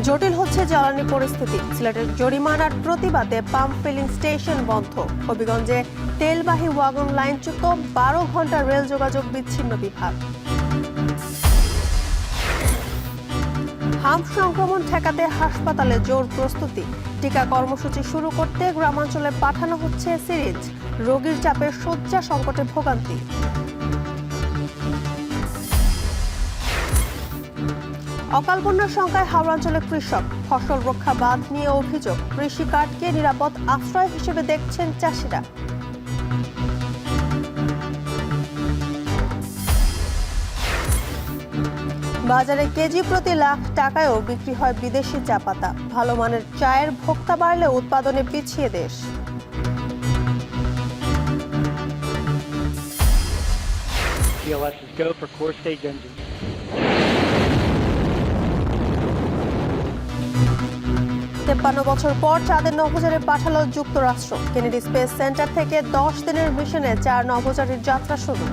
জটিল হচ্ছে জ্বালানি পরিস্থিতি। সিলেটের জরিমানার প্রতিবাদে পাম্প ফিলিং স্টেশন বন্ধ। হবিগঞ্জে তেলবাহী ওয়াগন লাইনচ্যুত, 12 ঘন্টা রেল যোগাযোগ বিচ্ছিন্ন বিভাগ। হাম্প সংক্রমণ ঠেকাতে হাসপাতালে জোর প্রস্তুতি। টিকা কর্মসূচি শুরু করতে গ্রামাঞ্চলে পাঠানো হচ্ছে সিরিঞ্জ। রোগীর চাপে শয্যা সংকটে ভোগান্তি। অকাল বন্যার শঙ্কায় হাওড়াঞ্চলে কৃষক। ফসল রক্ষা বাঁধ নিয়ে অভিযোগ। কৃষি কার্ডকে নিরাপদ আশ্রয় হিসেবে দেখছেন চাষিরা। বাজারে কেজি প্রতি লাখ টাকায়ও বিক্রি হয় বিদেশি চা পাতা। ভালো মানের চায়ের ভোক্তা বাড়লে উৎপাদনে পিছিয়ে দেশ। CLS's go for core stage engine. 53 বছর পর চাঁদের নভোচারে পাঠালো যুক্তরাষ্ট্র। কেনেডি স্পেস সেন্টার থেকে 10 দিনের মিশনে 4 নভোচারীর যাত্রা শুরু।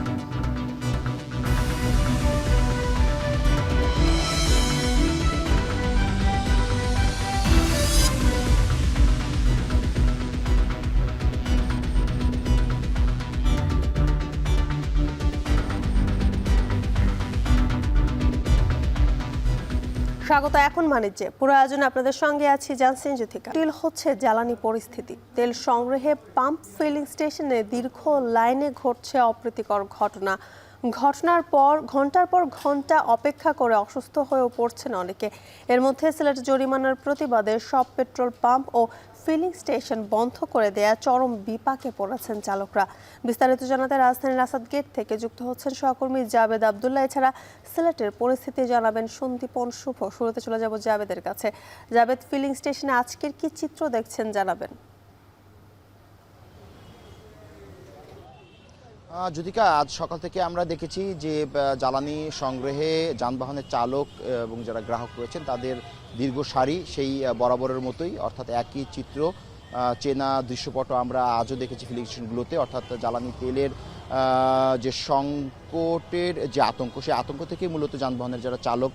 স্বাগত এখন বাণিজ্যে। পুরো আয়োজনে আপনাদের সঙ্গে আছি জানসিন জ্যোতিকা। জটিল হচ্ছে জ্বালানি পরিস্থিতি। তেল সংগ্রহে পাম্প ফিলিং স্টেশনে দীর্ঘ লাইনে ঘটছে অপ্রীতিকর ঘটনা। ঘটনার পর ঘন্টা অপেক্ষা করে অসুস্থ হয়েও পড়ছেন অনেকে। এর মধ্যে সিলেট জরিমানার প্রতিবাদে সব পেট্রোল পাম্প ও ফিলিং স্টেশন বন্ধ করে দেয়া চরম বিপাকে পড়েছেন চালকরা। বিস্তারিত জানাতে রাজধানীর আসাদ গেট থেকে যুক্ত হচ্ছেন সহকর্মী জাবেদ আবদুল্লাহ। এছাড়া সিলেটের পরিস্থিতি জানাবেন সন্দীপন শুভ। শুরুতে চলে যাব জাবেদের কাছে। জাবেদ, ফিলিং স্টেশনে আজকের কি চিত্র দেখছেন জানাবেন। জ্যোতিকা, আজ সকাল থেকে আমরা দেখেছি যে জ্বালানি সংগ্রহে যানবাহনের চালক এবং যারা গ্রাহক রয়েছেন তাদের দীর্ঘ সারি সেই বরাবরের মতোই, অর্থাৎ একই চিত্র, চেনা দৃশ্যপট আমরা আজও দেখেছি ফিলিং স্টেশনগুলোতে। অর্থাৎ জ্বালানি তেলের যে সংকটের যে আতঙ্ক, সেই আতঙ্ক থেকে মূলত যানবাহনের যারা চালক,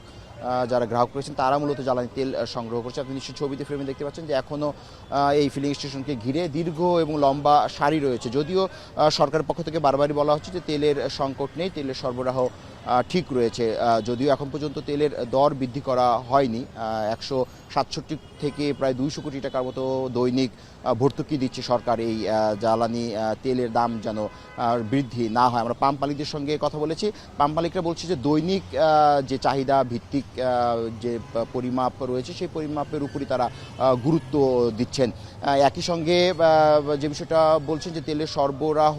যারা গ্রাহক রয়েছেন তারা মূলত জ্বালানি তেল সংগ্রহ করছে। আপনি নিশ্চয়ই ছবিতে ফ্রেমে দেখতে পাচ্ছেন যে এখনও এই ফিলিং স্টেশনকে ঘিরে দীর্ঘ এবং লম্বা সারি রয়েছে। যদিও সরকারের পক্ষ থেকে বারবারই বলা হচ্ছে যে তেলের সংকট নেই, তেলের সরবরাহ ঠিক রয়েছে। যদিও এখন পর্যন্ত তেলের দর বৃদ্ধি করা হয়নি। 167 থেকে প্রায় 200 কোটি টাকার মতো দৈনিক ভর্তুকি দিচ্ছে সরকার এই জ্বালানি তেলের দাম যেন বৃদ্ধি না হয়। আমরা পাম্প মালিকদের সঙ্গে কথা বলেছি। পাম্প মালিকরা বলছে যে দৈনিক যে চাহিদা ভিত্তিক যে পরিমাপ রয়েছে সেই পরিমাপের উপরই তারা গুরুত্ব দিচ্ছেন। একই সঙ্গে যে বিষয়টা বলছেন যে তেলের সরবরাহ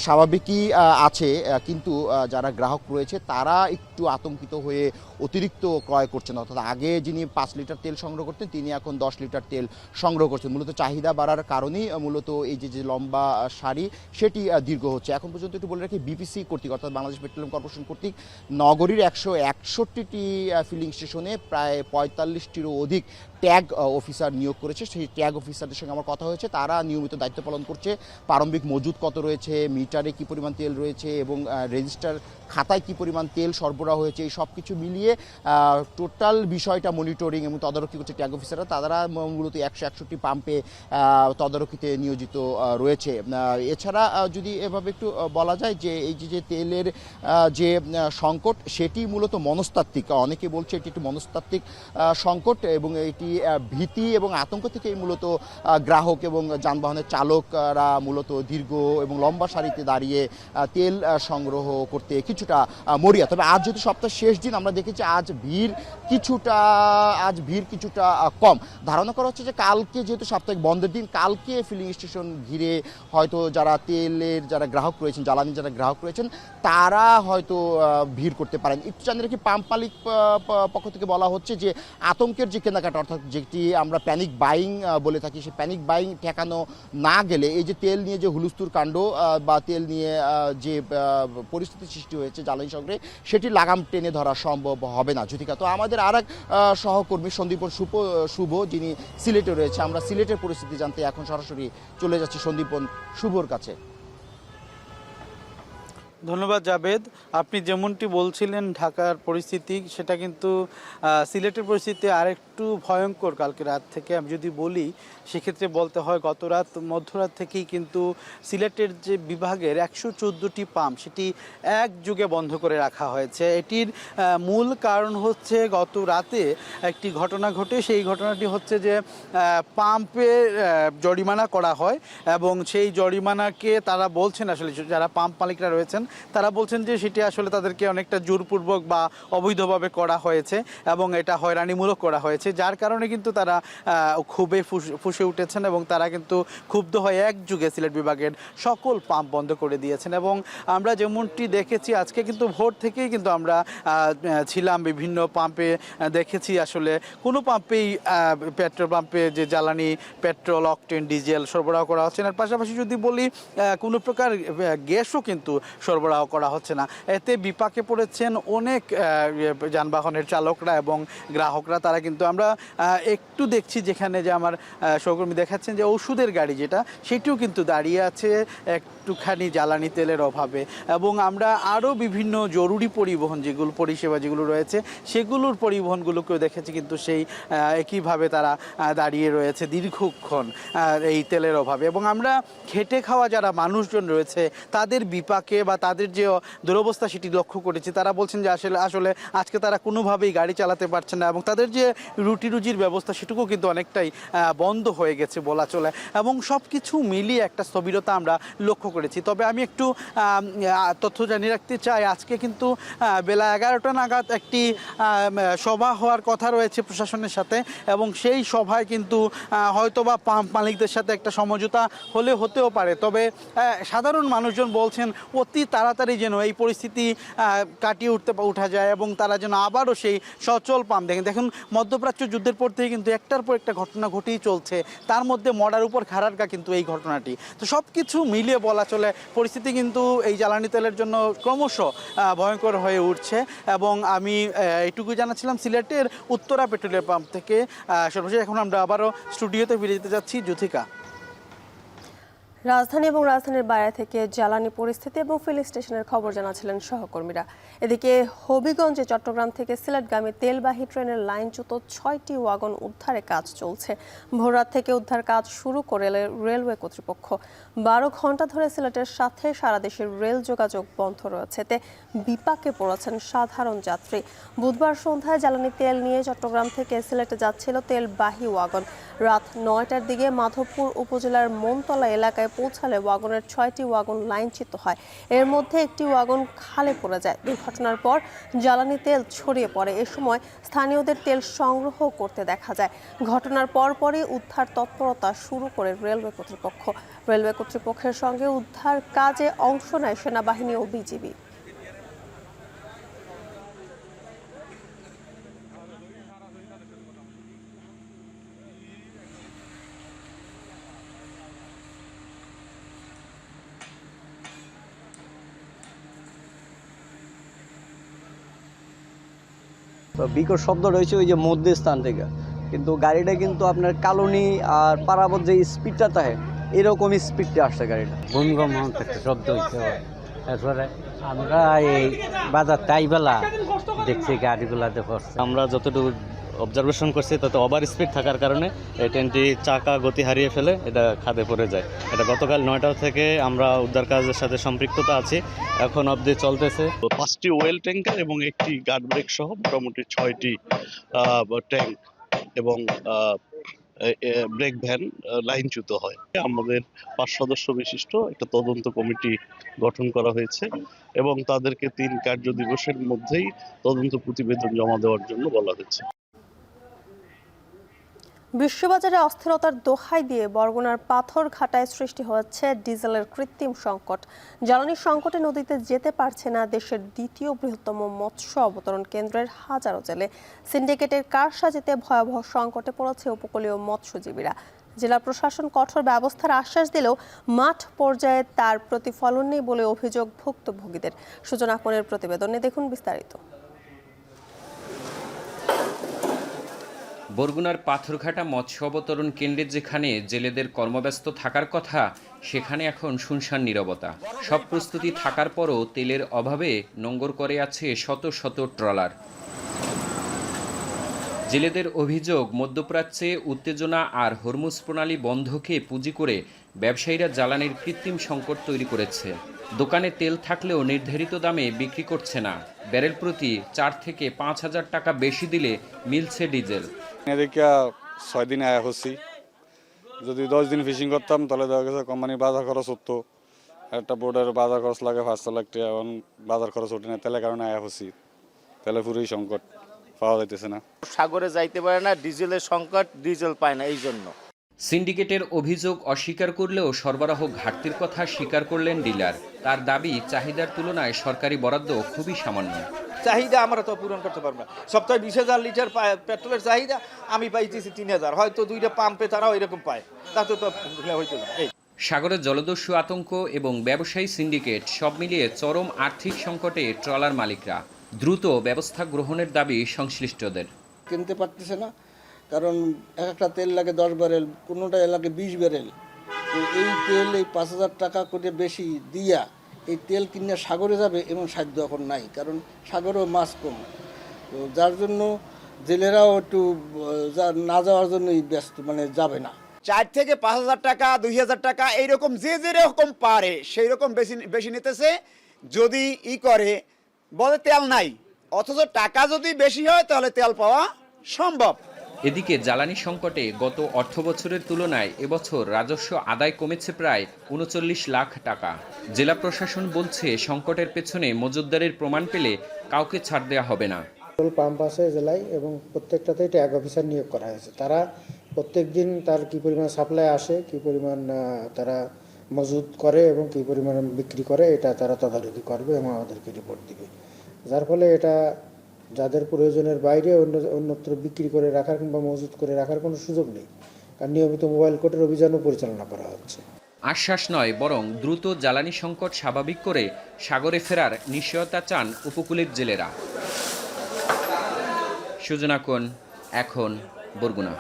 স্বাভাবিকই আছে, কিন্তু যারা গ্রাহক রয়েছে তারা একটু আতঙ্কিত হয়ে অতিরিক্ত ক্রয় করছেন। অর্থাৎ আগে যিনি 5 লিটার তেল সংগ্রহ করতেন তিনি এখন 10 লিটার তেল সংগ্রহ করছেন। মূলত চাহিদা বাড়ার কারণেই মূলত এই যে লম্বা সারি সেটি দীর্ঘ হচ্ছে। এখন পর্যন্ত একটু বলে রাখি, বিপিসি কর্তৃক অর্থাৎ বাংলাদেশ পেট্রোলিয়াম কর্পোরেশন কর্তৃক নগরীর 161টি ফিলিং স্টেশনে প্রায় 45টিরও অধিক ট্যাগ অফিসার নিয়োগ করেছে। সেই ট্যাগ অফিসারদের সঙ্গে আমার কথা হয়েছে। তারা নিয়মিত দায়িত্ব পালন করছে। প্রারম্ভিক মজুদ কত রয়েছে, মিটারে কী পরিমাণ তেল রয়েছে এবং রেজিস্টার খাতায় কী পরিমাণ তেল সরবরাহ হয়েছে, এই সব কিছু মিলিয়ে টোটাল বিষয়টা মনিটরিং এবং তদারকি করছে ট্যাগ অফিসাররা। তারা মূলত 161টি পাম্পে তদারকিতে নিয়োজিত রয়েছে। এছাড়া যদি এভাবে একটু বলা যায় যে এই যে তেলের যে সংকট সেটি মূলত মনস্তাত্ত্বিক। অনেকে বলছে এটি একটি মনস্তাত্ত্বিক সংকট এবং এটি ভীতি এবং আতঙ্ক থেকেই মূলত গ্রাহক এবং যানবাহনের চালকরা মূলত দীর্ঘ এবং লম্বা সারিতে দাঁড়িয়ে তেল সংগ্রহ করতে কিছুটা মরিয়া। তবে আজ যেহেতু সপ্তাহের শেষ দিন, আমরা দেখেছি আজ ভিড় কিছুটা কম। ধারণা করা হচ্ছে যে কালকে যেহেতু সাপ্তাহিক বন্ধের দিন, কালকে ফিলিং স্টেশন ঘিরে হয়তো যারা তেলের যারা গ্রাহক রয়েছেন, জ্বালানি যারা গ্রাহক রয়েছেন তারা হয়তো ভিড় করতে পারেন। একটু জানি রাখি, পাম্প মালিক পক্ষ থেকে বলা হচ্ছে যে আতঙ্কের যে কেনাকাটা, অর্থাৎ যেটি আমরা প্যানিক বাইং বলে থাকি, সেই প্যানিক বাইং ঠেকানো না গেলে এই যে তেল নিয়ে যে হুলস্থুল কাণ্ড বা তেল নিয়ে যে পরিস্থিতি সৃষ্টি হয়েছে জ্বালানি সংগ্রহে, সেটি লাগাম টেনে ধরা সম্ভব হবে না। জ্যোতিকা, তো আমাদের আর এক সহকর্মী সন্দীপন শুভ যিনি সিলেটে রয়েছে, আমরা সিলেটের পরিস্থিতি জানতে এখন সরাসরি চলে যাচ্ছি সন্দীপন শুভর কাছে। ধন্যবাদ জাবেদ। আপনি যেমনটি বলছিলেন ঢাকার পরিস্থিতি, সেটা কিন্তু সিলেটের পরিস্থিতি আরেকটু ভয়ঙ্কর। কালকে রাত থেকে আমি যদি বলি সেক্ষেত্রে বলতে হয় গত রাত মধ্যরাত থেকেই কিন্তু সিলেটের যে বিভাগের 114টি পাম্প সেটি একযোগে বন্ধ করে রাখা হয়েছে। এটির মূল কারণ হচ্ছে গত রাতে একটি ঘটনা ঘটে। সেই ঘটনাটি হচ্ছে যে পাম্পে জরিমানা করা হয় এবং সেই জরিমানাকে তারা বলছেন, আসলে যারা পাম্প মালিকরা রয়েছেন তারা বলছেন যে সেটি আসলে তাদেরকে অনেকটা জোরপূর্বক বা অবৈধভাবে করা হয়েছে এবং এটা হয়রানিমূলক করা হয়েছে, যার কারণে কিন্তু তারা খুবই ফুঁসে উঠেছেন এবং তারা কিন্তু ক্ষুব্ধ হয়ে একযোগে সিলেট বিভাগের সকল পাম্প বন্ধ করে দিয়েছেন। এবং আমরা যেমনটি দেখেছি আজকে কিন্তু ভোর থেকেই কিন্তু আমরা ছিলাম বিভিন্ন পাম্পে, দেখেছি আসলে কোনো পাম্পেই পেট্রোল পাম্পে যে জ্বালানি পেট্রোল, অকটেন, ডিজেল সরবরাহ করা হচ্ছে না। পাশাপাশি যদি বলি কোনো প্রকার গ্যাসও কিন্তু সরবরাহ করা হচ্ছে না। এতে বিপাকে পড়েছেন অনেক যানবাহনের চালকরা এবং গ্রাহকরা। তারা কিন্তু আমরা একটু দেখছি যেখানে যে আমার সহকর্মী দেখাচ্ছেন যে ওষুধের গাড়ি যেটা, সেটিও কিন্তু দাঁড়িয়ে আছে একটুখানি জ্বালানি তেলের অভাবে। এবং আমরা আরও বিভিন্ন জরুরি পরিবহন যেগুলো পরিষেবা যেগুলো রয়েছে সেগুলোর পরিবহনগুলোকেও দেখেছি কিন্তু সেই একইভাবে তারা দাঁড়িয়ে রয়েছে দীর্ঘক্ষণ এই তেলের অভাবে। এবং আমরা খেটে খাওয়া যারা মানুষজন রয়েছে তাদের বিপাকে বা তাদের যে দুরবস্থা সেটি লক্ষ্য করেছি। তারা বলছেন যে আসলে আজকে তারা কোনোভাবেই গাড়ি চালাতে পারছে না এবং তাদের যে রুজির ব্যবস্থা সেটুকু কিন্তু অনেকটাই বন্ধ হয়ে গেছে বলা চলে। এবং সব কিছু মিলিয়ে একটা স্থবিরতা আমরা লক্ষ্য করেছি। তবে আমি একটু তথ্য জানিয়ে রাখতে চাই, আজকে কিন্তু বেলা 11টা নাগাদ একটি সভা হওয়ার কথা রয়েছে প্রশাসনের সাথে এবং সেই সভায় কিন্তু হয়তোবা পাম্প মালিকদের সাথে একটা সমঝোতা হতেও পারে। তবে সাধারণ মানুষজন বলছেন অতি তাড়াতাড়ি যেন এই পরিস্থিতি কাটিয়ে উঠা যায় এবং তারা যেন আবারও সেই সচল পাম্প দেখুন মধ্যপ্রাচ্য যুদ্ধের পর থেকে কিন্তু একটার পর একটা ঘটনা ঘটেই চলছে, তার মধ্যে মরার উপর খাড়ারকা কিন্তু এই ঘটনাটি। তো সব কিছু মিলিয়ে বলা চলে পরিস্থিতি কিন্তু এই জ্বালানি তেলের জন্য ক্রমশ ভয়ঙ্কর হয়ে উঠছে। এবং আমি এইটুকু জানাচ্ছিলাম সিলেটের উত্তরা পেট্রোলিয়াম পাম্প থেকে। সর্বশেষ এখন আমরা আবারও স্টুডিওতে ফিরে যেতে যাচ্ছি। যুথিকা। রাজধানী এবং রাজধানীর বাইরে থেকে জ্বালানি পরিস্থিতি এবং ফিলিং স্টেশনের খবর জানাচ্ছিলেন সহকর্মীরা। এদিকে হবিগঞ্জে চট্টগ্রাম থেকে সিলেটগামী তেলবাহী ট্রেনের লাইনচ্যুত 6টি ওয়াগন উদ্ধারে কাজ চলছে। ভোররাত থেকে উদ্ধার কাজ শুরু করে রেলওয়ে কর্তৃপক্ষ। 12 ঘন্টা ধরে সিলেটের সাথে সারা দেশের রেল যোগাযোগ বন্ধ রয়েছে, এতে বিপাকে পড়েছেন সাধারণ যাত্রী। বুধবার সন্ধ্যায় জ্বালানি তেল নিয়ে চট্টগ্রাম থেকে সিলেটে যাচ্ছিল তেলবাহী ওয়াগন। রাত 9টার দিকে মাধবপুর উপজেলার মনতলা এলাকায় পৌঁছালে ওয়াগনের 6টি ওয়াগন লাইনচ্যুত হয়। এর মধ্যে একটি ওয়াগন খালে পড়ে যায়। দুর্ঘটনার পর জ্বালানি তেল ছড়িয়ে পড়ে। এ সময় স্থানীয়দের তেল সংগ্রহ করতে দেখা যায়। ঘটনার পরপরই উদ্ধার তৎপরতা শুরু করে রেলওয়ে কর্তৃপক্ষ। রেলওয়ে কর্তৃপক্ষের সঙ্গে উদ্ধার কাজে অংশ নেয় সেনাবাহিনী ও বিজিবি। বিকট শব্দ রয়েছে ওই যে মধ্যস্থান থেকে, কিন্তু গাড়িটা কিন্তু আপনার কালনি আর পারাবত যে স্পিডটা থাকে এরকম স্পিডটা আসছে গাড়িটা। ভূমিকম্প একটা শব্দ হচ্ছে। তারপরে আমরা এই বাজার তাইবেলা দেখছি গাড়িগুলাতে পড়ছে। আমরা যতটুকু অবজারভেশন করছি তাতে ওভার স্পিড থাকার কারণে এই ট্রেনটি চাকা গতি হারিয়ে ফেলে এটা খাদে পড়ে যায়। এটা গতকাল 9টা থেকে আমরা উদ্ধার কাজের সাথে সম্পৃক্ততা আছি, এখন অবধি চলতেছে। 5টি ওয়েল ট্যাঙ্কার এবং একটি গার্ড ব্রেক সহ মোটামুটি 6টি ট্যাঙ্ক এবং ব্রেক ভ্যান লাইনচ্যুত হয়। আমাদের 5 সদস্য বিশিষ্ট একটা তদন্ত কমিটি গঠন করা হয়েছে এবং তাদেরকে 3 কার্য দিবসের মধ্যেই তদন্ত প্রতিবেদন জমা দেওয়ার জন্য বলা হয়েছে। বিশ্ববাজারে অস্থিরতার দোহাই দিয়ে বরগুনার পাথরঘাটায় সৃষ্টি হচ্ছে ডিজেলের কৃত্রিম সংকট। জ্বালানি সংকটে নদীতে যেতে পারছে না দেশের দ্বিতীয় বৃহত্তম মৎস্য অবতরণ কেন্দ্রের হাজারো জেলে। সিন্ডিকেটের কারসাজিতে ভয়াবহ সংকটে পড়েছে উপকূলীয় মৎস্যজীবীরা। জেলা প্রশাসন কঠোর ব্যবস্থার আশ্বাস দিলেও মাঠ পর্যায়ে তার প্রতিফলন নেই বলে অভিযোগ ভুক্তভোগীদের। সূচনা কোণের প্রতিবেদনে দেখুন বিস্তারিত। বরগুনার পাথরঘাটা মৎস্য অবতরণ কেন্দ্রে যেখানে জেলেদের কর্মব্যস্ত থাকার কথা, সেখানে এখন শুনশান নীরবতা। সব প্রস্তুতি থাকার পরও তেলের অভাবে নোঙর করে আছে শত শত ট্রলার। জেলেদের অভিযোগ, মধ্যপ্রাচ্যে উত্তেজনা আর হরমুজ প্রণালী বন্ধকে পুঁজি করে ব্যবসায়ীরা জ্বালানির কৃত্রিম সংকট তৈরি করেছে। দোকানে তেল থাকলেও নির্ধারিত দামে বিক্রি করছে না। ব্যারেল প্রতি 4 থেকে 5 হাজার টাকা বেশি দিলে মিলছে ডিজেল। এদিকে 6 দিন আয়া হচ্ছি, যদি 10 দিন ফিশিং করতাম তাহলে দেখা গেছে কোম্পানির বাজার খরচ হতো, একটা বোর্ডের বাজার খরচ লাগে 5 লাখ টাকা, এখন বাজার খরচ ওঠে না, তেলের কারণে আয়া হচ্ছি। তেলে পুরোই সংকট, পাওয়া যাইতেছে না। সাগরে যাইতে পারে না, ডিজেলের সংকট, ডিজেল পায় না। এই জন্য সিন্ডিকেটের অভিযোগ অস্বীকার করলেও সরবরাহ ঘাটতির কথা স্বীকার করলেন ডিলার। তার দাবি, চাহিদার তুলনায় সরকারি বরাদ্দ খুবই সামান্য। চাহিদা আমরা তো পূরণ করতে পারবো না। সপ্তাহে 20,000 লিটার পেট্রোলের চাহিদা, আমি পাইতেছি 3,000, হয়তো 2টা পাম্পে তারাও এরকম পায়, তাতে তো হইতে না। সাগরে জলদস্যু আতঙ্ক এবং ব্যবসায়ী সিন্ডিকেট সব মিলিয়ে চরম আর্থিক সংকটে ট্রলার মালিকরা। দ্রুত ব্যবস্থা গ্রহণের দাবি সংশ্লিষ্টদের। কিনতে পারতেছে না, কারণ একটা তেল লাগে 10 ব্যারেল, কোনোটা লাগে 20 ব্যারেল। তো এই তেল এই 5,000 টাকা করে বেশি দিয়া এই তেল কিনে সাগরে যাবে এমন সাধ্য এখন নাই, কারণ সাগরেও মাছ কম। তো যার জন্য জেলেরাও একটু না যাওয়ার জন্যই ব্যস্ত, মানে যাবে না। 4 থেকে 5,000 টাকা, 2,000 টাকা এইরকম যে যেরকম পারে সেই রকম বেশি নিতেছে। যদি করে বলে তেল নাই, অথচ টাকা যদি বেশি হয় তাহলে তেল পাওয়া সম্ভব। এদিকে জ্বালানি সংকটে গত অর্থবছরের তুলনায় এবছর রাজস্ব আদায় কমেছে প্রায় 39 লাখ টাকা। জেলা প্রশাসন বলছে, সংকটের পেছনে মজুতদারের প্রমাণ পেলে কাউকে ছাড় দেওয়া হবে না। পাম্প আছে জেলায় এবং প্রত্যেকটাতেই ট্যাগ অফিসার নিয়োগ করা হয়েছে। তারা প্রত্যেক দিন তার কী পরিমাণ সাপ্লাই আসে, কী পরিমাণ তারা মজুত করে এবং কী পরিমাণ বিক্রি করে, এটা তারা তদারকি করবে এবং আমাদেরকে রিপোর্ট দিবে। যার ফলে এটা যাদের প্রয়োজনের বাইরে অন্যত্র বিক্রি করে রাখার কিংবা মজুত করে রাখার কোনো সুযোগ নেই, কারণ নিয়মিত মোবাইল কোর্টের অভিযানও পরিচালনা করা হচ্ছে। আশ্বাস নয়, বরং দ্রুত জ্বালানি সংকট স্বাভাবিক করে সাগরে ফেরার নিশ্চয়তা চান উপকূলের জেলেরা। সুজনা কোন, এখন, বরগুনা।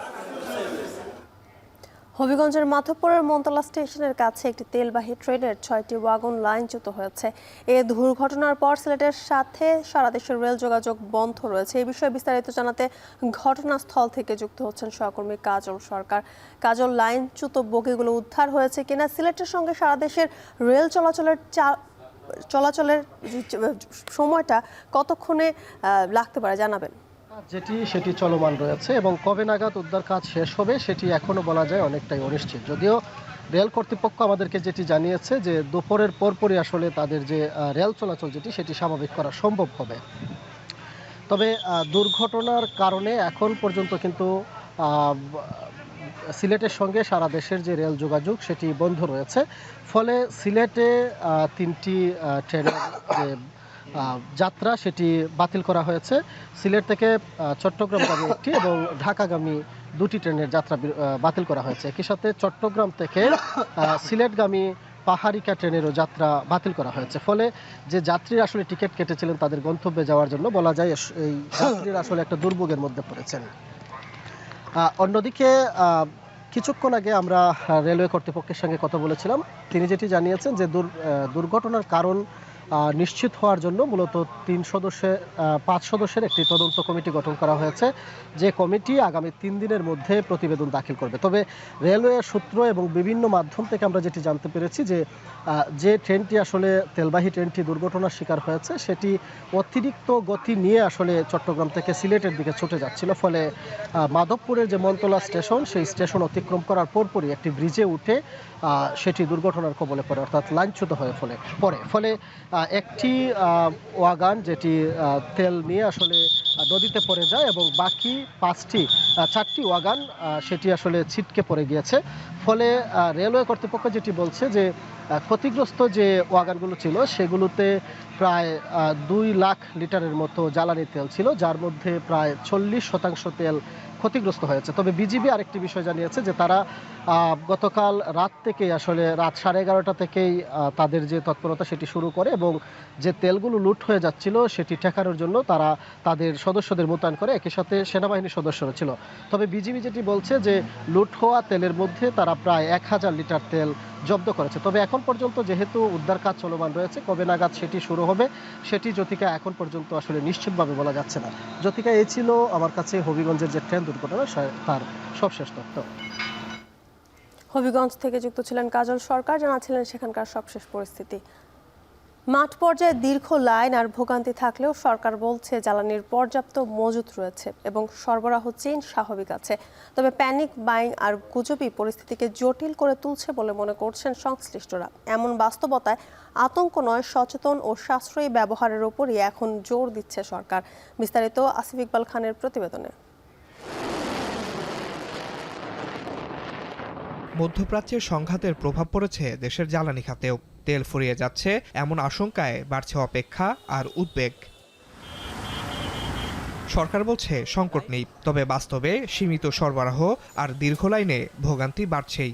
হবিগঞ্জের মাধবপুরের মন্তলা স্টেশনের কাছে একটি তেলবাহী ট্রেনের 6টি ওয়াগন লাইনচ্যুত হয়েছে। এই দুর্ঘটনার পর সিলেটের সাথে সারা দেশের রেল যোগাযোগ বন্ধ রয়েছে। এই বিষয়ে বিস্তারিত জানাতে ঘটনাস্থল থেকে যুক্ত হচ্ছেন সহকর্মী কাজল সরকার। কাজল, লাইনচ্যুত বগিগুলো উদ্ধার হয়েছে কিনা, সিলেটের সঙ্গে সারা দেশের রেল চলাচলের সময়টা কতক্ষণে লাগতে পারে জানাবেন। সেটি চলমান রয়েছে এবং কবে নাগাদ উদ্ধার কাজ শেষ হবে সেটি এখনও বলা যায় অনেকটাই অনিশ্চিত। যদিও রেল কর্তৃপক্ষ আমাদেরকে যেটি জানিয়েছে যে দুপুরের পরপরই আসলে তাদের যে রেল চলাচল সেটি স্বাভাবিক করা সম্ভব হবে। তবে দুর্ঘটনার কারণে এখন পর্যন্ত কিন্তু সিলেটের সঙ্গে সারা দেশের যে রেল যোগাযোগ সেটি বন্ধ রয়েছে। ফলে সিলেটে 3টি ট্রেনের যে যাত্রা সেটি বাতিল করা হয়েছে। সিলেট থেকে চট্টগ্রামগামী একটি এবং ঢাকাগামী 2টি ট্রেনের যাত্রা বাতিল করা হয়েছে। একই সাথে চট্টগ্রাম থেকে সিলেটগামী পাহাড়িকা ট্রেনেরও যাত্রা বাতিল করা হয়েছে। ফলে যে যাত্রীরা আসলে টিকিট কেটেছিলেন তাদের গন্তব্যে যাওয়ার জন্য, বলা যায় এই যাত্রীরা আসলে একটা দুর্ভোগের মধ্যে পড়েছেন। অন্যদিকে কিছুক্ষণ আগে আমরা রেলওয়ে কর্তৃপক্ষের সঙ্গে কথা বলেছিলাম। তিনি যেটি জানিয়েছেন যে দুর্ঘটনার কারণ নিশ্চিত হওয়ার জন্য মূলত 5 সদস্যের একটি তদন্ত কমিটি গঠন করা হয়েছে, যে কমিটি আগামী 3 দিনের মধ্যে প্রতিবেদন দাখিল করবে। তবে রেলওয়ে সূত্র এবং বিভিন্ন মাধ্যম থেকে আমরা যেটি জানতে পেরেছি যে ট্রেনটি আসলে তেলবাহী ট্রেনটি দুর্ঘটনার শিকার হয়েছে সেটি অতিরিক্ত গতি নিয়ে আসলে চট্টগ্রাম থেকে সিলেটের দিকে ছুটে যাচ্ছিল। ফলে মাধবপুরের যে মন্তলা স্টেশন, সেই স্টেশন অতিক্রম করার পরপরই একটি ব্রিজে উঠে সেটি দুর্ঘটনার কবলে পড়ে, অর্থাৎ লাইনচ্যুত হয়ে ফলে একটি ওয়াগান যেটি তেল নিয়ে আসলে নদীতে পড়ে যায় এবং বাকি 4টি ওয়াগান সেটি আসলে ছিটকে পড়ে গিয়েছে। ফলে রেলওয়ে কর্তৃপক্ষ যেটি বলছে যে ক্ষতিগ্রস্ত যে ওয়াগানগুলো ছিল সেগুলোতে প্রায় 2 লাখ লিটারের মতো জ্বালানি তেল ছিল, যার মধ্যে প্রায় 40% তেল ক্ষতিগ্রস্ত হয়েছে। তবে বিজিবি আরেকটি বিষয় জানিয়েছে যে তারা গতকাল রাত থেকেই আসলে রাত 11:30 থেকেই তাদের যে তৎপরতা সেটি শুরু করে এবং যে তেলগুলো লুট হয়ে যাচ্ছিল সেটি ঠেকানোর জন্য তারা তাদের সদস্যদের মোতায়েন করে, একই সাথে সেনাবাহিনীর সদস্যরা ছিল। তবে বিজিবি যেটি বলছে যে লুট হওয়া তেলের মধ্যে তারা প্রায় 1000 লিটার তেল জব্দ করেছে। তবে এখন পর্যন্ত যেহেতু উদ্ধার কাজ চলমান রয়েছে, কবে নাগাদ সেটি শুরু হবে সেটি জ্যোতিকা এখন পর্যন্ত আসলে নিশ্চিতভাবে বলা যাচ্ছে না। জ্যোতিকা, এই ছিল আমার কাছে হবিগঞ্জের যে ট্রেন দুর্ঘটনা তার সবশেষ তথ্য। হবিগঞ্জ থেকে যুক্ত ছিলেন কাজল সরকার, জানাচ্ছিলেন সেখানকার সবশেষ পরিস্থিতি। মাঠ পর্যায়ে দীর্ঘ লাইন আর ভোগান্তি থাকলেও সরকার বলছে জ্বালানির পর্যাপ্ত মজুত রয়েছে এবং সরবরাহ চেইন স্বাভাবিক আছে। তবে প্যানিক বাইং আর গুজবই পরিস্থিতিকে জটিল করে তুলছে বলে মনে করছেন সংশ্লিষ্টরা। এমন বাস্তবতায় আতঙ্ক নয়, সচেতন ও সাশ্রয়ী ব্যবহারের উপরই এখন জোর দিচ্ছে সরকার। বিস্তারিত আসিফ ইকবাল খানের প্রতিবেদনে। মধ্যপ্রাচ্যের সংঘাতের প্রভাব পড়েছে দেশের জ্বালানি খাতেও। তেল ফুরিয়ে যাচ্ছে এমন আশঙ্কায় বাড়ছে অপেক্ষা আর উদ্বেগ। সরকার বলছে সংকট নেই, তবে বাস্তবে সীমিত সরবরাহ আর দীর্ঘ লাইনে ভোগান্তি বাড়ছেই।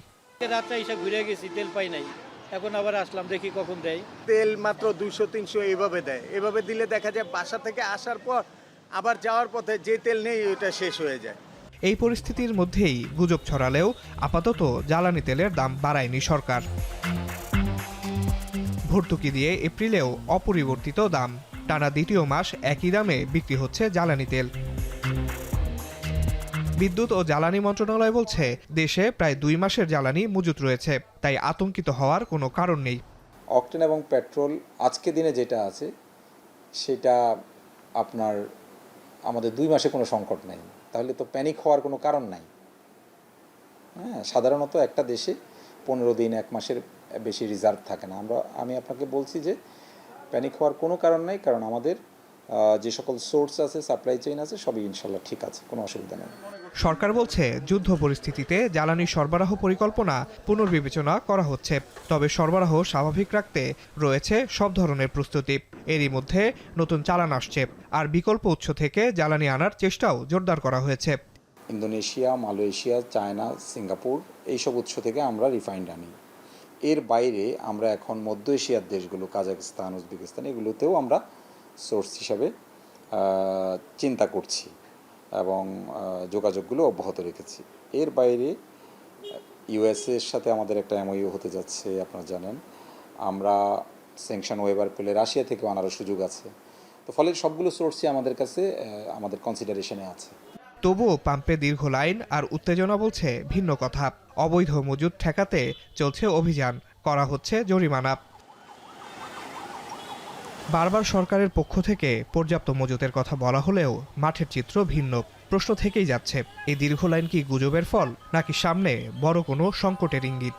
রাত্রে এসে ঘুরে গেছি, তেল পাই নাই, এখন আবার আসলাম, দেখি কখন দেয়। তেল মাত্র 200-300 এইভাবে দেয়। এভাবে দিলে দেখা যায় বাসা থেকে আসার পর আবার যাওয়ার পথে যে তেল নেই ওইটা শেষ হয়ে যায়। এই পরিস্থিতির মধ্যেই গুজব ছড়ালেও আপাতত জ্বালানি তেলের দাম বাড়ায়নি সরকার। ভর্তুকি দিয়ে এপ্রিলেও অপরিবর্তিত দাম, টানা দ্বিতীয় মাস একই দামে বিক্রি হচ্ছে জ্বালানি তেল। বিদ্যুৎ ও জ্বালানি মন্ত্রণালয় বলছে দেশে প্রায় 2 মাসের জ্বালানি মজুত রয়েছে, তাই আতঙ্কিত হওয়ার কোনো কারণ নেই। অকটেন এবং পেট্রোল আজকে দিনে যেটা আছে সেটা আপনার আমাদের 2 মাসে কোনো সংকট নেই, তাহলে তো প্যানিক হওয়ার কোনো কারণ নাই। হ্যাঁ, সাধারণত একটা দেশে 15 দিন 1 মাসের বেশি রিজার্ভ থাকে না। আমি আপনাকে বলছি যে প্যানিক হওয়ার কোনো কারণ নেই, কারণ আমাদের যে সকল সোর্স আছে, সাপ্লাই চেইন আছে, সবই ইনশাল্লাহ ঠিক আছে, কোনো অসুবিধা নেই। সরকার বলছে যুদ্ধ পরিস্থিতিতে জ্বালানি সরবরাহ পরিকল্পনা পুনর্বিবেচনা করা হচ্ছে, তবে সরবরাহ স্বাভাবিক রাখতে রয়েছে সব ধরনের প্রস্তুতি। এরই মধ্যে নতুন চালান আসছে, আর বিকল্প উৎস থেকে জ্বালানি আনার চেষ্টাও জোরদার করা হয়েছে। ইন্দোনেশিয়া, মালয়েশিয়া, চায়না, সিঙ্গাপুর এইসব উৎস থেকে আমরা রিফাইন্ড আনি। এর বাইরে আমরা এখন মধ্য এশিয়ার দেশগুলো, কাজাখস্তান, উজবেকিস্তান, এগুলোতেও আমরা সোর্স হিসাবে চিন্তা করছি এবং যোগাযোগগুলো অব্যাহত রেখেছি। এর বাইরে ইউএসএর সাথে আমাদের একটা এমওইউ হতে যাচ্ছে, আপনারা জানেন। আমরা স্যাংশন ওয়েবার পেলে রাশিয়া থেকেও আনারও সুযোগ আছে। তো ফলে সবগুলো সোর্সই আমাদের কাছে আমাদের কনসিডারেশনে আছে। তবুও পাম্পে দীর্ঘ লাইন আর উত্তেজনা বলছে ভিন্ন কথা। অবৈধ মজুত ঠেকাতে চলছে অভিযান, করা হচ্ছে জরিমানা। বারবার সরকারের পক্ষ থেকে পর্যাপ্ত মজুতের কথা বলা হলেও মাঠের চিত্র ভিন্ন। প্রশ্ন থেকেই যাচ্ছে, এই দীর্ঘ লাইন কি গুজবের ফল, নাকি সামনে বড় কোনো সংকটের ইঙ্গিত?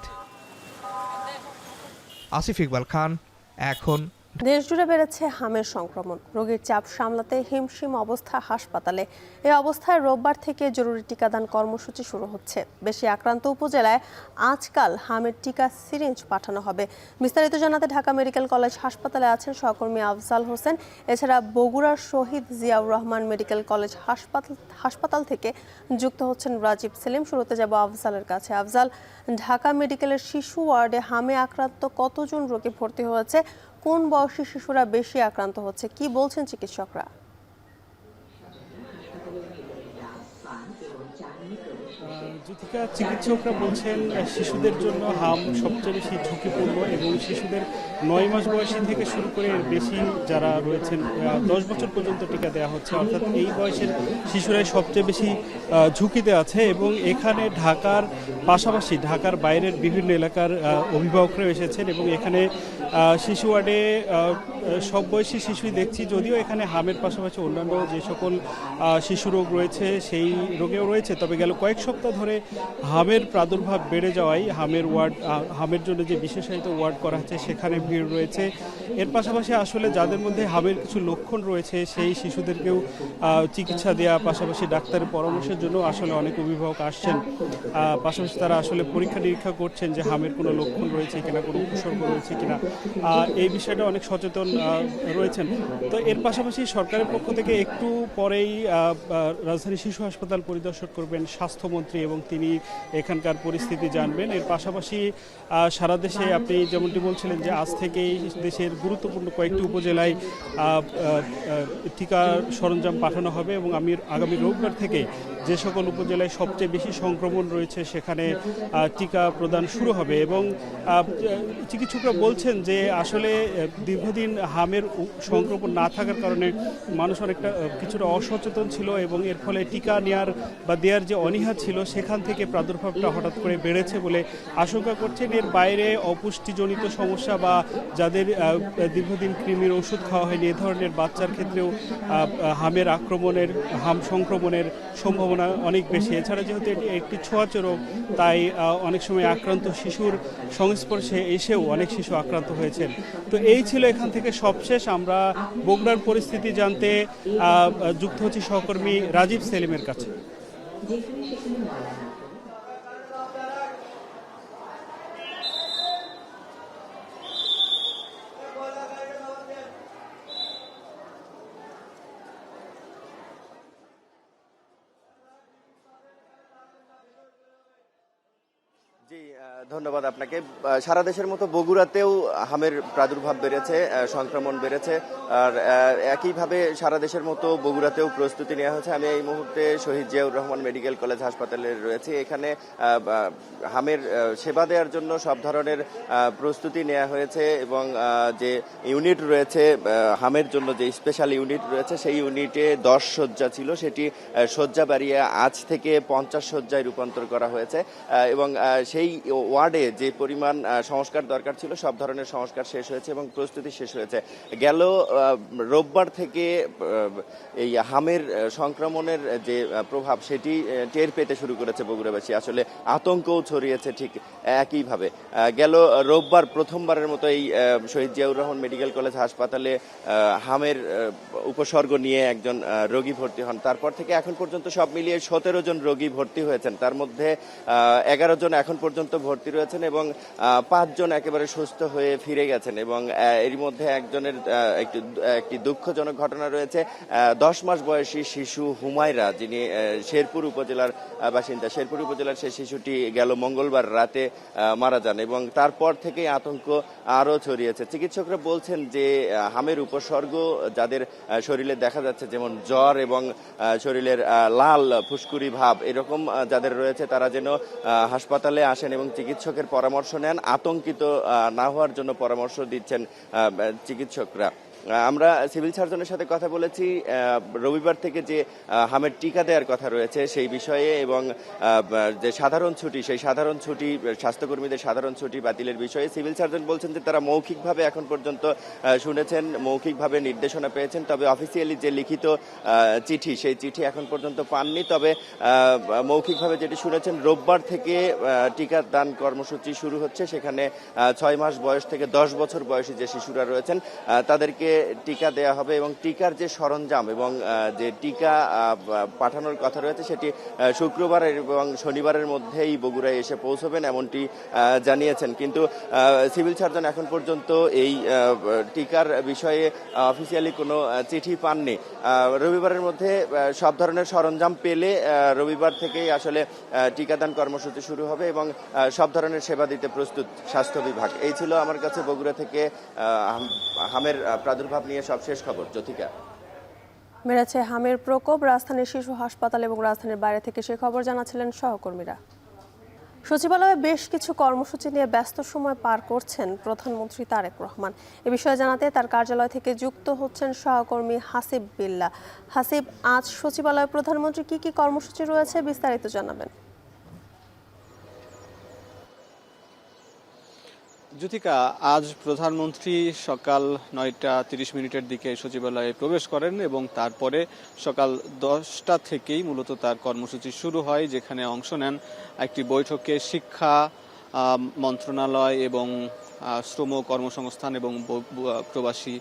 আসিফ ইকবাল খান, এখন। দেশজুড়ে বেড়েছে হামের সংক্রমণ। রোগীর চাপ সামলাতে হিমশিম অবস্থা হাসপাতালে। এই অবস্থায় রোববার থেকে জরুরি টিকাদান কর্মসূচি শুরু হচ্ছে। বেশি আক্রান্ত উপজেলায় আজকাল হামের টিকা সিরিঞ্জ পাঠানো হবে। বিস্তারিত জানাতে ঢাকা মেডিকেল কলেজ হাসপাতালে আছেন সহকর্মী আফজাল হোসেন। এছাড়া বগুড়ার শহীদ জিয়াউর রহমান মেডিকেল কলেজ হাসপাতাল থেকে যুক্ত হচ্ছেন রাজীব সেলিম। শুরুতে যাব আফজালের কাছে। আফজাল, ঢাকা মেডিকেলের শিশু ওয়ার্ডে হামে আক্রান্ত কতজন রোগী ভর্তি হয়েছে? কোন বয়সী শিশুরা বেশি আক্রান্ত হচ্ছে, কি বলছেন চিকিৎসকরা? জ্যোতিকা, চিকিৎসকরা বলছেন শিশুদের জন্য হাম সবচেয়ে বেশি ঝুঁকিপূর্ণ এবং শিশুদের 9 মাস বয়সী থেকে শুরু করে বেশি যারা রয়েছেন 10 বছর পর্যন্ত টিকা দেওয়া হচ্ছে, অর্থাৎ এই বয়সের শিশুরাই সবচেয়ে বেশি ঝুঁকিতে আছে। এবং এখানে ঢাকার পাশাপাশি ঢাকার বাইরের বিভিন্ন এলাকার অভিভাবকরা এসেছেন এবং এখানে শিশু ওয়ার্ডে সব বয়সী শিশুই দেখছি, যদিও এখানে হামের পাশাপাশি অন্যান্য যে সকল শিশু রোগ রয়েছে সেই রোগেও রয়েছে। তবে গেল কয়েক সপ্তাহ ধরে হামের প্রাদুর্ভাব বেড়ে যাওয়ায় হামের জন্য যে বিশেষায়িত ওয়ার্ড করা হচ্ছে সেখানে ভিড় রয়েছে। এর পাশাপাশি আসলে যাদের মধ্যে হামের কিছু লক্ষণ রয়েছে সেই শিশুদেরকেও চিকিৎসা দেওয়া, পাশাপাশি ডাক্তারের পরামর্শের জন্য আসলে অনেক অভিভাবক আসছেন। পাশাপাশি তারা আসলে পরীক্ষা নিরীক্ষা করছেন যে হামের কোনো লক্ষণ রয়েছে কিনা, কোনো উপসর্গ রয়েছে কিনা, এই বিষয়টা অনেক সচেতন রয়েছেন। তো এর পাশাপাশি সরকারের পক্ষ থেকে একটু পরেই রাজধানী শিশু হাসপাতাল হাসপাতাল পরিদর্শন করবেন স্বাস্থ্যমন্ত্রী এবং তিনি এখানকার পরিস্থিতি জানবেন। এর পাশাপাশি সারা দেশে আপনি যেমনটি বলছিলেন যে আজ থেকেই দেশের গুরুত্বপূর্ণ কয়েকটি উপজেলায় টিকা সরঞ্জাম পাঠানো হবে এবং আগামী রোববার থেকে যে সকল উপজেলায় সবচেয়ে বেশি সংক্রমণ রয়েছে সেখানে টিকা প্রদান শুরু হবে। এবং চিকিৎসকরা বলছেন যে আসলে দীর্ঘদিন হামের সংক্রমণ না থাকার কারণে মানুষ অনেকটা কিছুটা অসচেতন ছিল এবং এর ফলে টিকা নেওয়ার বা দেওয়ার যে অনীহা ছিল সেখান থেকে প্রাদুর্ভাবটা হঠাৎ করে বেড়েছে বলে আশঙ্কা করছেন। এর বাইরে অপুষ্টিজনিত সমস্যা বা যাদের দীর্ঘদিন কৃমির ওষুধ খাওয়া হয়নি এ ধরনের বাচ্চার ক্ষেত্রেও হাম সংক্রমণের সম্ভাবনা অনেক বেশি। এছাড়া যেহেতু এটি একটি ছোঁয়াচে রোগ তাই অনেক সময় আক্রান্ত শিশুর সংস্পর্শে এসেও অনেক শিশু আক্রান্ত হয়েছেন। তো এই ছিল এখান থেকে সবশেষ। আমরা বগুড়ার পরিস্থিতি জানতে যুক্ত হচ্ছি সহকর্মী রাজীব সেলিমের কাছে। জি ধন্যবাদ আপনাকে। সারা দেশের মতো বগুড়াতেও হামের প্রাদুর্ভাব বেড়েছে, সংক্রমণ বেড়েছে, আর একইভাবে সারা দেশের মতো বগুড়াতেও প্রস্তুতি নেওয়া হয়েছে। আমি এই মুহূর্তে শহীদ জিয়াউর রহমান মেডিকেল কলেজ হাসপাতালে রয়েছে। এখানে হামের সেবা দেওয়ার জন্য সব ধরনের প্রস্তুতি নেওয়া হয়েছে এবং যে ইউনিট রয়েছে হামের জন্য যে স্পেশাল ইউনিট রয়েছে সেই ইউনিটে 10 শয্যা ছিল, সেটি শয্যা বাড়িয়ে আজ থেকে 50 শয্যায় রূপান্তর করা হয়েছে এবং সেই ওয়ার্ডে যে পরিমাণ সংস্কার দরকার ছিল সব ধরনের সংস্কার শেষ হয়েছে এবং প্রস্তুতি শেষ হয়েছে। গেল রোববার থেকে এই হামের সংক্রমণের যে প্রভাব সেটি টের পেতে শুরু করেছে বগুড়াবাসী। আসলে আতঙ্কও ছড়িয়েছে ঠিক একইভাবে। গেল রোববার প্রথমবারের মতো এই শহীদ জিয়াউর রহমান মেডিকেল কলেজ হাসপাতালে হামের উপসর্গ নিয়ে একজন রোগী ভর্তি হন। তারপর থেকে এখন পর্যন্ত সব মিলিয়ে 17 জন রোগী ভর্তি হয়েছেন। তার মধ্যে 11 জন এখন পর্যন্ত ভর্তি রয়েছেন এবং 5 জন একেবারে সুস্থ হয়ে ফিরে গেছেন এবং এর মধ্যে একজনের একটি দুঃখজনক ঘটনা রয়েছে। 10 মাস বয়সী শিশু হুমায়রা, যিনি শেরপুর উপজেলার বাসিন্দা, শেরপুর উপজেলার সেই শিশুটি গেল মঙ্গলবার রাতে মারা যান এবং তারপর থেকেই আতঙ্ক আরও ছড়িয়েছে। চিকিৎসকরা বলছেন যে হামের উপসর্গ যাদের শরীরে দেখা যাচ্ছে, যেমন জ্বর এবং শরীরের লাল ফুসকুড়ি ভাব এরকম যাদের রয়েছে, তারা যেন হাসপাতালে আসেন এবং চিকিৎসকের পরামর্শ নেন। আতঙ্কিত না হওয়ার জন্য পরামর্শ দিচ্ছেন চিকিৎসকরা। আমরা সিভিল সার্জনের সাথে কথা বলেছি রবিবার থেকে যে হামের টিকা দেওয়ার কথা রয়েছে সেই বিষয়ে এবং যে সাধারণ ছুটি, সেই সাধারণ ছুটি, স্বাস্থ্যকর্মীদের সাধারণ ছুটি বাতিলের বিষয়ে সিভিল সার্জন বলছেন যে তারা মৌখিকভাবে এখন পর্যন্ত শুনেছেন, মৌখিকভাবে নির্দেশনা পেয়েছেন, তবে অফিসিয়ালি যে লিখিত চিঠি সেই চিঠি এখন পর্যন্ত পাননি। তবে মৌখিকভাবে যেটি শুনেছেন, রোববার থেকে টিকা দান কর্মসূচি শুরু হচ্ছে। সেখানে 6 মাস বয়স থেকে 10 বছর বয়সী যে শিশুরা রয়েছেন তাদেরকে টিকা দেয়া হবে এবং টিকার যে সরঞ্জাম এবং যে টিকা পাঠানোর কথা রয়েছে সেটি শুক্রবার এবং শনিবারের মধ্যেই বগুড়ায় এসে পৌঁছবেন এমনটি জানিয়েছেন। কিন্তু সিভিল সার্জন এখন পর্যন্ত এই টিকার বিষয়ে অফিসিয়ালি কোনো চিঠি পাননি। রবিবারের মধ্যে সব ধরনের সরঞ্জাম পেলে রবিবার থেকেই আসলে টিকাদান কর্মসূচি শুরু হবে এবং সব ধরনের সেবা দিতে প্রস্তুত স্বাস্থ্য বিভাগ। এই ছিল আমার কাছে বগুড়া থেকে হামের প্রাদুর্ভাব নিয়ে সবশেষ খবর। জ্যোতিকা। বেড়েছে হামের প্রকোপ। রাজধানীর শিশু হাসপাতাল এবং রাজধানীর বাইরে থেকে সে খবর জানাচ্ছিলেন সহকর্মীরা। সচিবালয়ে বেশ কিছু কর্মসূচি নিয়ে ব্যস্ত সময় পার করছেন প্রধানমন্ত্রী তারেক রহমান। এ বিষয়ে জানাতে তার কার্যালয় থেকে যুক্ত হচ্ছেন সহকর্মী হাসিব বিল্লাহ। হাসিব, আজ সচিবালয়ে প্রধানমন্ত্রী কি কি কর্মসূচি রয়েছে বিস্তারিত জানাবেন। জ্যোতিকা, আজ প্রধানমন্ত্রী সকাল 9টা 30 দিকে সচিবালয়ে প্রবেশ করেন এবং তারপরে সকাল 10টা থেকেই মূলত তার কর্মসূচি শুরু হয়, যেখানে অংশ নেন একটি বৈঠকে শিক্ষা মন্ত্রণালয় এবং শ্রম কর্মসংস্থান এবং প্রবাসী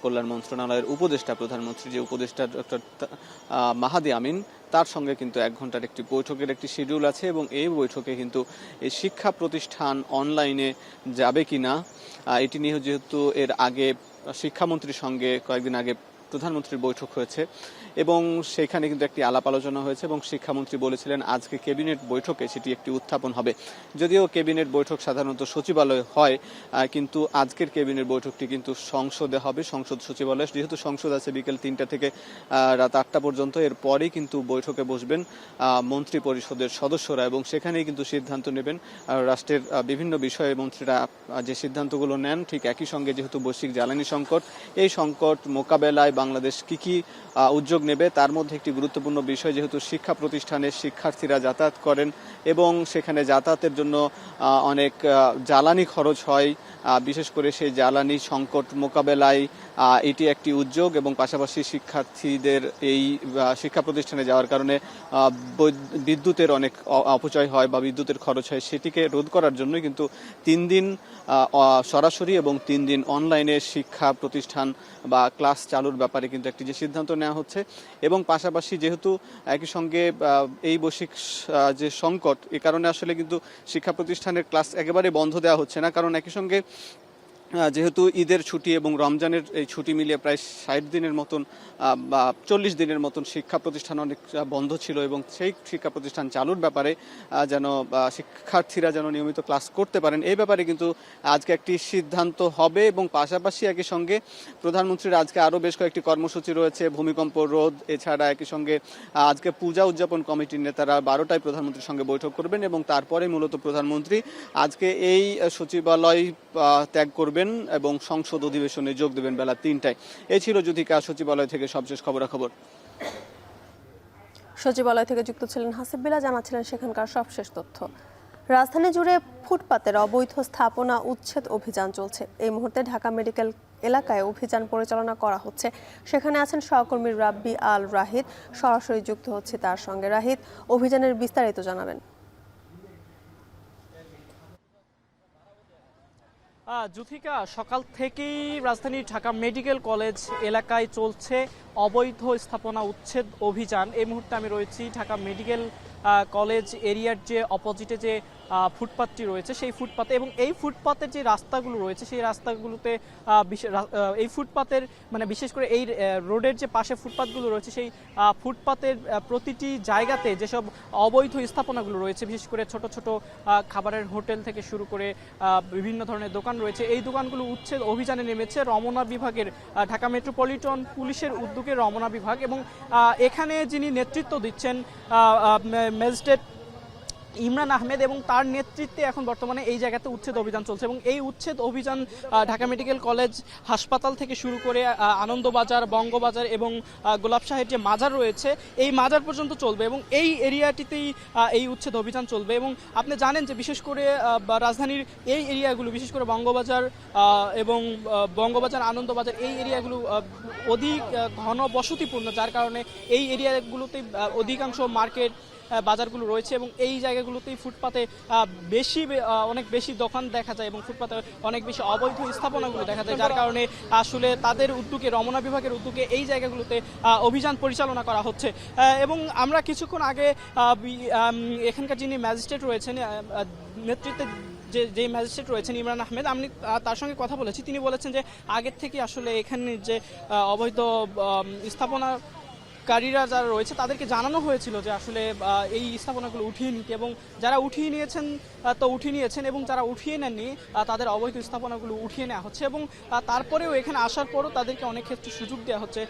কল্যাণ মন্ত্রণালয়ের উপদেষ্টা, প্রধানমন্ত্রী যে উপদেষ্টা ডক্টর মাহাদি আমিন, তার সঙ্গে কিন্তু 1 ঘন্টার একটি বৈঠকের একটি শিডিউল আছে এবং এই বৈঠকে কিন্তু এই শিক্ষা প্রতিষ্ঠান অনলাইনে যাবে কিনা এটি নিয়ে যেহেতু এর আগে শিক্ষামন্ত্রীর সঙ্গে কয়েকদিন আগে প্রধানমন্ত্রীর বৈঠক হয়েছে এবং সেখানে কিন্তু একটি আলাপ আলোচনা হয়েছে এবং শিক্ষামন্ত্রী বলেছিলেন আজকে ক্যাবিনেট বৈঠকে সেটি একটি উত্থাপন হবে। যদিও ক্যাবিনেট বৈঠক সাধারণত সচিবালয়ে হয়, কিন্তু আজকের ক্যাবিনেট বৈঠকটি কিন্তু সংসদে হবে, সংসদ সচিবালয়ে। যেহেতু সংসদ আছে বিকেল 3টা থেকে রাত 8টা পর্যন্ত, এরপরেই কিন্তু বৈঠকে বসবেন মন্ত্রী পরিষদের সদস্যরা এবং সেখানেই কিন্তু সিদ্ধান্ত নেবেন রাষ্ট্রের বিভিন্ন বিষয়ে। মন্ত্রীরা যে সিদ্ধান্তগুলো নেন ঠিক একই সঙ্গে যেহেতু বৈশ্বিক জ্বালানি সংকট, এই সংকট মোকাবেলায় বাংলাদেশ কি উদ্যোগ নেবে তার মধ্যে একটি গুরুত্বপূর্ণ বিষয়, যেহেতু শিক্ষা প্রতিষ্ঠানে শিক্ষার্থীরা যাতায়াত করেন এবং সেখানে যাতায়াতের জন্য অনেক জ্বালানি খরচ হয়, বিশেষ করে সেই জ্বালানি সংকট মোকাবেলায় এটি একটি উদ্যোগ এবং পাশাপাশি শিক্ষার্থীদের এই শিক্ষা প্রতিষ্ঠানে যাওয়ার কারণে বিদ্যুতের অনেক অপচয় হয় বা বিদ্যুতের খরচ হয়, সেটিকে রোধ করার জন্যই কিন্তু 3 দিন সরাসরি এবং 3 দিন অনলাইনে শিক্ষা প্রতিষ্ঠান বা ক্লাস চালুর ব্যাপারে কিন্তু একটি যে সিদ্ধান্ত নেওয়া হচ্ছে। এবং পাশাপাশি যেহেতু একই সঙ্গে এই বৈশ্বিক যে সংকট, এ কারণে আসলে কিন্তু শিক্ষা প্রতিষ্ঠানের ক্লাস একেবারে বন্ধ দেওয়া হচ্ছে না, কারণ একই সঙ্গে যেহেতু ঈদের ছুটি এবং রমজানের এই ছুটি মিলিয়ে প্রায় 60 দিনের মতন বা 40 দিনের মতন শিক্ষা প্রতিষ্ঠান অনেক বন্ধ ছিল এবং সেই শিক্ষা প্রতিষ্ঠান চালুর ব্যাপারে যেন শিক্ষার্থীরা যেন নিয়মিত ক্লাস করতে পারেন, এই ব্যাপারে কিন্তু আজকে একটি সিদ্ধান্ত হবে। এবং পাশাপাশি একই সঙ্গে প্রধানমন্ত্রীর আজকে আরও বেশ কয়েকটি কর্মসূচি রয়েছে, ভূমিকম্প রোধ, এছাড়া একই সঙ্গে আজকে পূজা উদযাপন কমিটির নেতারা 12টায় প্রধানমন্ত্রীর সঙ্গে বৈঠক করবেন এবং তারপরে মূলত প্রধানমন্ত্রী আজকে এই সচিবালয় ত্যাগ করবেন এবং সংসদ অধিবেশনে যোগ দেবেন বেলা 3টায়। এই ছিল যুথিকা সচিবালয় থেকে সবশেষ খবরাখবর। সচিবালয় থেকে যুক্ত ছিলেন হাসিব বিলা, জানাচ্ছিলেন সেখানকার সবশেষ তথ্য। রাজধানী জুড়ে ফুটপাতের অবৈধ স্থাপনা উচ্ছেদ অভিযান চলছে। এই মুহূর্তে ঢাকা মেডিকেল এলাকায় অভিযান পরিচালনা করা হচ্ছে। সেখানে আছেন সহকর্মী রাব্বি আল রাহিদ, সরাসরি যুক্ত হচ্ছে তার সঙ্গে। রাহিদ, অভিযানের বিস্তারিত জানাবেন। যুথিকা, সকাল থেকেই রাজধানীর ঢাকা মেডিকেল কলেজ এলাকায় চলছে অবৈধ স্থাপনা উচ্ছেদ অভিযান। এই মুহূর্তে আমি রয়েছি ঢাকা মেডিকেল কলেজ এরিয়ার যে অপোজিটে যে ফুটপাতটি রয়েছে সেই ফুটপাতে, এবং এই ফুটপাতের যে রাস্তাগুলো রয়েছে সেই রাস্তাগুলোতে এই ফুটপাতের মানে বিশেষ করে এই রোডের যে পাশে ফুটপাতগুলো রয়েছে সেই ফুটপাতের প্রতিটি জায়গাতে যেসব অবৈধ স্থাপনাগুলো রয়েছে, বিশেষ করে ছোট ছোট খাবারের হোটেল থেকে শুরু করে বিভিন্ন ধরনের দোকান রয়েছে, এই দোকানগুলো উচ্ছেদ অভিযানে নেমেছে রমনা বিভাগের ঢাকা মেট্রোপলিটন পুলিশের উদ্যোগে রমনা বিভাগ। এবং এখানে যিনি নেতৃত্ব দিচ্ছেন ম্যাজিস্ট্রেট ইমরান আহমেদ, এবং তার নেতৃত্বে এখন বর্তমানে এই জায়গাতে উচ্ছেদ অভিযান চলছে। এবং এই উচ্ছেদ অভিযান ঢাকা মেডিকেল কলেজ হাসপাতাল থেকে শুরু করে আনন্দবাজার, বঙ্গবাজার এবং গোলাপ শাহের যে মাজার রয়েছে এই মাজার পর্যন্ত চলবে এবং এই এরিয়াটিতেই এই উচ্ছেদ অভিযান চলবে। এবং আপনি জানেন যে বিশেষ করে রাজধানীর এই এরিয়াগুলো, বিশেষ করে বঙ্গবাজার এবং বঙ্গবাজার, আনন্দবাজার, এই এরিয়াগুলো অধিক ঘন বসতিপূর্ণ, যার কারণে এই এরিয়াগুলোতে অধিকাংশ মার্কেট বাজারগুলো রয়েছে এবং এই জায়গাগুলোতেই ফুটপাতে অনেক বেশি দোকান দেখা যায় এবং ফুটপাতে অনেক বেশি অবৈধ স্থাপনাগুলো দেখা যায়, যার কারণে আসলে তাদের উদ্যোগে, রমনা বিভাগের উদ্যোগে এই জায়গাগুলোতে অভিযান পরিচালনা করা হচ্ছে। এবং আমরা কিছুক্ষণ আগে এখানকার যিনি ম্যাজিস্ট্রেট রয়েছেন, নেতৃত্বে যে ম্যাজিস্ট্রেট রয়েছেন ইমরান আহমেদ, আমি তার সঙ্গে কথা বলেছি। তিনি বলেছেন যে আগের থেকে আসলে এখানে যে অবৈধ স্থাপনাকারীরা যারা রয়েছে তাদেরকে জানানো হয়েছিল যে আসলে এই স্থাপনাগুলো উঠিয়ে নিতে, এবং যারা উঠিয়ে নিয়েছেন তো উঠিয়ে নিয়েছেন এবং যারা উঠিয়ে নেননি তাদের অবৈধ স্থাপনাগুলো উঠিয়ে নেওয়া হচ্ছে। এবং তারপরেও এখানে আসার পরও তাদেরকে অনেক ক্ষেত্রে সুযোগ দেওয়া হচ্ছে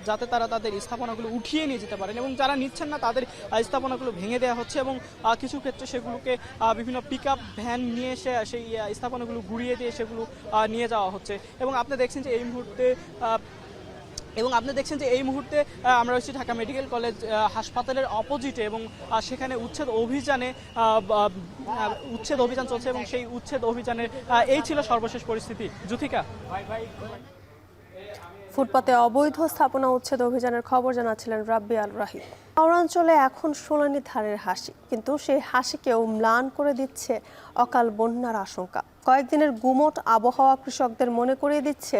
যাতে তারা তাদের স্থাপনাগুলো উঠিয়ে নিয়ে যেতে পারেন, এবং যারা নিচ্ছেন না তাদের স্থাপনাগুলো ভেঙে দেওয়া হচ্ছে এবং কিছু ক্ষেত্রে সেগুলোকে বিভিন্ন পিকআপ ভ্যান নিয়ে এসে সেই স্থাপনাগুলো ঘুরিয়ে দিয়ে সেগুলো নিয়ে যাওয়া হচ্ছে। এবং আপনি দেখছেন যে এই মুহূর্তে আমরা রয়েছি ঢাকা মেডিকেল কলেজ হাসপাতালের অপোজিটে এবং সেখানে উচ্ছেদ অভিযান চলছে এবং সেই উচ্ছেদ অভিযানের এই ছিল সর্বশেষ পরিস্থিতি। যুথিকা, ফুটপাতে অবৈধ স্থাপনা উচ্ছেদ অভিযানের খবর জানাচ্ছিলেন রাব্বি আল রাহিদ। শহরাঞ্চলে এখন সোনালী ধারের হাসি, কিন্তু সেই হাসিকেও ম্লান করে দিচ্ছে অকাল বন্যার আশঙ্কা। কয়েকদিনের গুমোট আবহাওয়া কৃষকদের মনে করিয়ে দিচ্ছে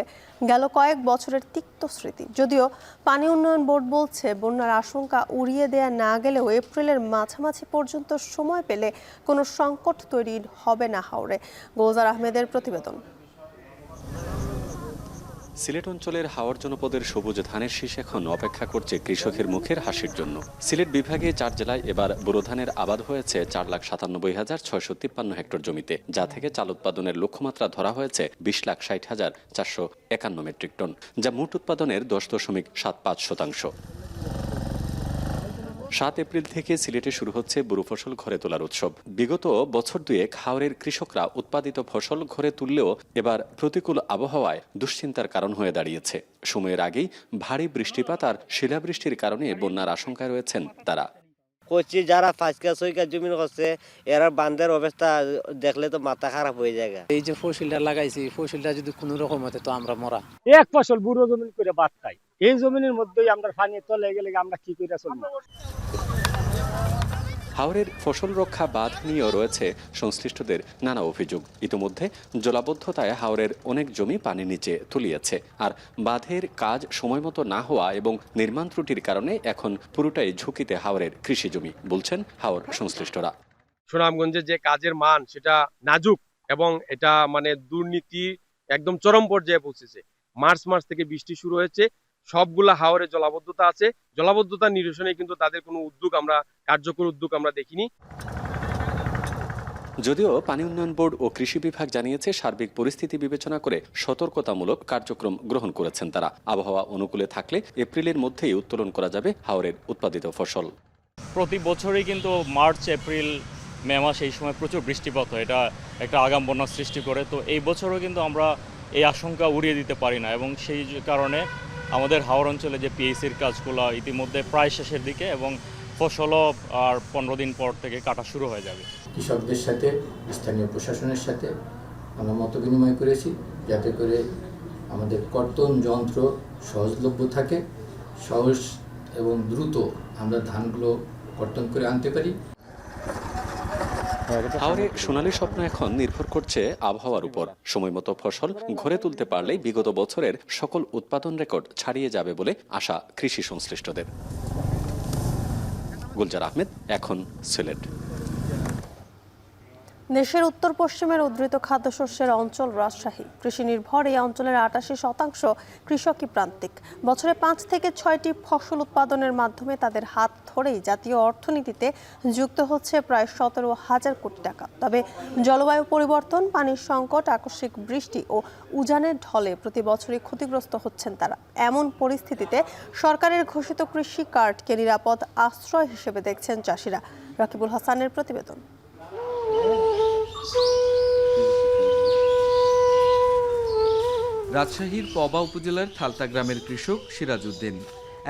গেল কয়েক বছরের তিক্ত স্মৃতি। যদিও পানি উন্নয়ন বোর্ড বলছে বন্যার আশঙ্কা উড়িয়ে দেয়া না গেলেও এপ্রিলের মাঝামাঝি পর্যন্ত সময় পেলে কোনো সংকট তৈরি হবে না হাওরে। গোলজার আহমেদের প্রতিবেদন। সিলেট অঞ্চলের হাওর জনপদের সবুজ ধানের শীষ এখন অপেক্ষা করছে কৃষকের মুখের হাসির জন্য। সিলেট বিভাগে 4 জেলায় এবার বোরো ধানের আবাদ হয়েছে 4,97,653 হেক্টর জমিতে, যা থেকে চাল উৎপাদনের লক্ষ্যমাত্রা ধরা হয়েছে 20,60,451 মেট্রিক টন, যা মোট উৎপাদনের 10.75%। 7 এপ্রিল থেকে সিলেটে শুরু হচ্ছে বোরো ফসল ঘরে তোলার উৎসব। বিগত বছর দুয়েক হাওরের কৃষকরা উৎপাদিত ফসল ঘরে তুললেও এবার প্রতিকূল আবহাওয়ায় দুশ্চিন্তার কারণ হয়ে দাঁড়িয়েছে। সময়ের আগেই ভারী বৃষ্টিপাত আর শিলাবৃষ্টির কারণে বন্যার আশঙ্কায় রয়েছেন তারা। করছি যারা 5 কাজ 6 কাজ জমি করছে এরা বান্ধের অবস্থা দেখলে তো মাথা খারাপ হয়ে যায়। এই যে ফসলটা লাগাইছি, ফসলটা যদি কোনো রকম হতে তো আমরা মরা। এক ফসল বুড়ো জমিন করে বাদ খাই, এই জমিনের মধ্যেই আমরা পানি তলে গেলে আমরা কি করে চলবো। হাওরের ফসল রক্ষা বাঁধ নিয়েও রয়েছে সংশ্লিষ্টদের নানা অভিযোগ। ইতিমধ্যে জলাবদ্ধতায় হাওরের অনেক জমি পানি নিচে তলিয়েছে, আর বাঁধের কাজ সময়মতো না হওয়া এবং নির্মাণ ত্রুটির কারণে এখন পুরোটাই ঝুঁকিতে হাওরের কৃষি জমি, বলছেন হাওর সংশ্লিষ্টরা। সুনামগঞ্জে যে কাজের মান সেটা নাজুক এবং এটা মানে দুর্নীতি একদম চরম পর্যায়ে পৌঁছেছে। মার্চ মাস থেকে বৃষ্টি শুরু হয়েছে, সবগুলা হাওরে জলাবদ্ধতা আছে। জলাবদ্ধতা নিরসনে কিন্তু তাদের কোনো কার্যকর উদ্যোগ আমরা দেখিনি। যদিও পানি উন্নয়ন বোর্ড ও কৃষি বিভাগ জানিয়েছে সার্বিক পরিস্থিতি বিবেচনা করে সতর্কতামূলক কার্যক্রম গ্রহণ করেছেন তারা। আবহাওয়া অনুকূলে থাকলে এপ্রিলের মধ্যেই উত্তোলন করা যাবে হাওরের উৎপাদিত ফসল। প্রতি বছরই কিন্তু মার্চ, এপ্রিল, মে মাস এই সময় প্রচুর বৃষ্টিপাত হয়, এটা একটা আগাম বন্যা সৃষ্টি করে। তো এই বছরও কিন্তু আমরা এই আশঙ্কা উড়িয়ে দিতে পারি না, এবং সেই কারণে আমাদের হাওর অঞ্চলে যে পিএইসির কাজগুলো ইতিমধ্যে প্রায় শেষের দিকে, এবং ফসলও আর 15 দিন পর থেকে কাটা শুরু হয়ে যাবে। কৃষকদের সাথে স্থানীয় প্রশাসনের সাথে আমরা মত বিনিময় করেছি, যাতে করে আমাদের কর্তন যন্ত্র সহজলভ্য থাকে, সহজ এবং দ্রুত আমরা ধানগুলো কর্তন করে আনতে পারি। হাওরে সোনালী স্বপ্ন এখন নির্ভর করছে আবহাওয়ার উপর। সময়মতো ফসল ঘরে তুলতে পারলেই বিগত বছরের সকল উৎপাদন রেকর্ড ছাড়িয়ে যাবে বলে আশা কৃষি সংশ্লিষ্টদের। গুলজার আহমেদ, এখন সিলেট। দেশের উত্তর পশ্চিমের উদ্ধৃত খাদ্যশস্যের অঞ্চল রাজশাহী। কৃষি নির্ভর এই অঞ্চলের 88% কৃষকই প্রান্তিক। বছরে 5 থেকে 6টি ফসল উৎপাদনের মাধ্যমে তাদের হাত ধরেই জাতীয় অর্থনীতিতে যুক্ত হচ্ছে প্রায় 17,000 কোটি টাকা। তবে জলবায়ু পরিবর্তন, পানির সংকট, আকস্মিক বৃষ্টি ও উজানের ঢলে প্রতি বছরই ক্ষতিগ্রস্ত হচ্ছেন তারা। এমন পরিস্থিতিতে সরকারের ঘোষিত কৃষি কার্ডকে নিরাপদ আশ্রয় হিসেবে দেখছেন চাষিরা। রাকিবুল হাসানের প্রতিবেদন। রাজশাহীর পবা উপজেলার থালতা গ্রামের কৃষক সিরাজউদ্দিন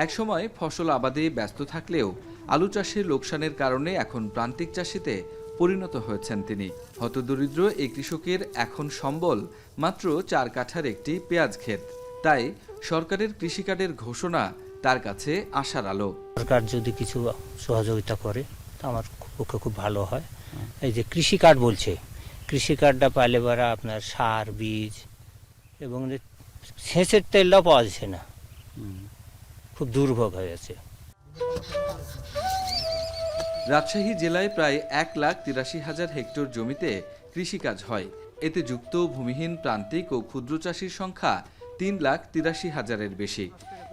একসময় ফসল আবাদে ব্যস্ত থাকলেও আলু চাষের লোকসানের কারণে এখন প্রান্তিক চাষিতে পরিণত হয়েছেন তিনি। হতদরিদ্র এই কৃষকের এখন সম্বল মাত্র 4 কাঠার একটি পেঁয়াজ ক্ষেত। তাই সরকারের কৃষি কার্ডের ঘোষণা তার কাছে আশার আলো। সরকার যদি কিছু সহযোগিতা করে তা আমার পক্ষে খুব ভালো হয়। এই যে কৃষি কার্ড বলছে, কৃষি কার্ডটা পাইলে পরে আপনার সার, বীজ এবং সেচের তেলটাও পাওয়া যাচ্ছে না, খুব দুর্ভোগ হয়েছে। রাজশাহী জেলায় প্রায় 1,83,000 হেক্টর জমিতে কৃষিকাজ হয়। এতে যুক্ত ভূমিহীন প্রান্তিক ও ক্ষুদ্র চাষির সংখ্যা 3,83,000-এর বেশি।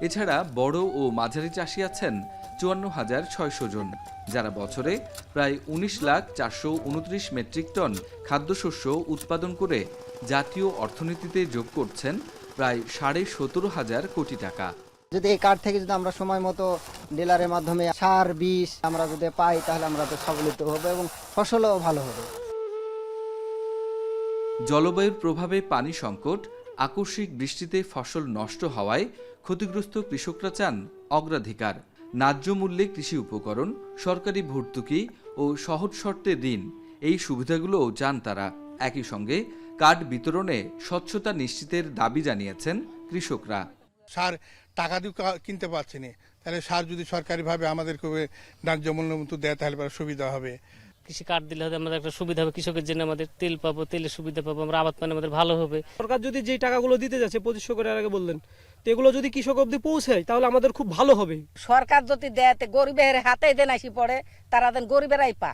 এছাড়া বড় ও মাঝারি চাষি আছেন 54,600 জন, যারা বছরে প্রায় 19,429 মেট্রিক টন খাদ্যশস্য উৎপাদন করে জাতীয় অর্থনীতিতে যোগ করছেন প্রায় 17,500 কোটি টাকা। যদি এই কার্ড থেকে যদি আমরা সময় মতো ডিলারের মাধ্যমে সার, বীজ আমরা যদি পাই, তাহলে আমরা তো সবলিত হবে এবং ফসলও ভালো হবে। জলবায়ুর প্রভাবে পানি সংকট, আকস্মিক বৃষ্টিতে ফসল নষ্ট হওয়ায় ক্ষতিগ্রস্ত কৃষকরা চান অগ্রাধিকার, ন্যায্য মূল্যে কৃষি উপকরণ, সরকারি ভর্তুকি ও সহজ শর্তে ঋণ, এই সুবিধাগুলোও চান তারা। একই সঙ্গে কার্ড বিতরণে স্বচ্ছতা নিশ্চিতের দাবি জানিয়েছেন কৃষকরা। সার টাকা দিয়ে কিনতে পারছি না, তাহলে সার যদি সরকারিভাবে আমাদেরকে ন্যায্য মূল্য মতো দেয় তাহলে সুবিধা হবে। কৃষি কার্ড দিলে হয়তো আমাদের একটা সুবিধা হবে, কৃষকের জন্য আমাদের তেল পাবো, তেলের সুবিধা পাবো, আমরা আবাদ পানি আমাদের ভালো হবে। সরকার যদি যে টাকাগুলো দিতে যাচ্ছে 2500 করে আগে বললেন, তো এগুলো যদি কৃষক অবধি পৌঁছায় তাহলে আমাদের খুব ভালো হবে। সরকার যদি দেয় গরিবের হাতে দেন আসি পড়ে, তারা দেন গরিবেরাই পা।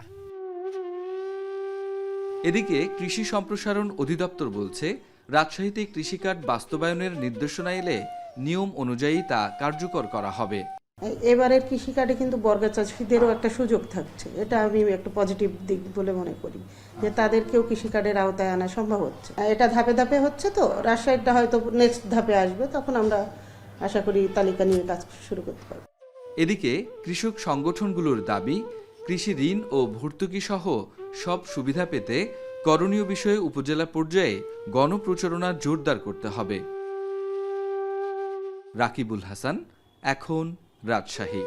এদিকে কৃষি সম্প্রসারণ অধিদপ্তর বলছে রাজশাহীতে কৃষিকার্ড বাস্তবায়নের নির্দেশনা এলে নিয়ম অনুযায়ী তা কার্যকর করা হবে। এবারের কৃষিকার্ডে কিন্তু বর্গা চাষিদেরও একটা সুযোগ থাকছে, এটা আমি একটা পজিটিভ দিক বলে মনে করি, যে তাদেরকেও কৃষিকার্ডের আওতায় আনা সম্ভব হচ্ছে। এটা ধাপে ধাপে হচ্ছে, তো রাজশাহীটা হয়তো নেক্সট ধাপে আসবে, তখন আমরা আশা করি তালিকা নিয়ে কাজ শুরু করতে পারব। এদিকে কৃষক সংগঠনগুলোর দাবি, কৃষি ঋণ ও ভর্তুকি সহ সব সুবিধা পেতে করণীয় বিষয়ে উপজেলা পর্যায়ে গণপ্রচারণা জোরদার করতে হবে। রাকিবুল হাসান, এখন রাজশাহী।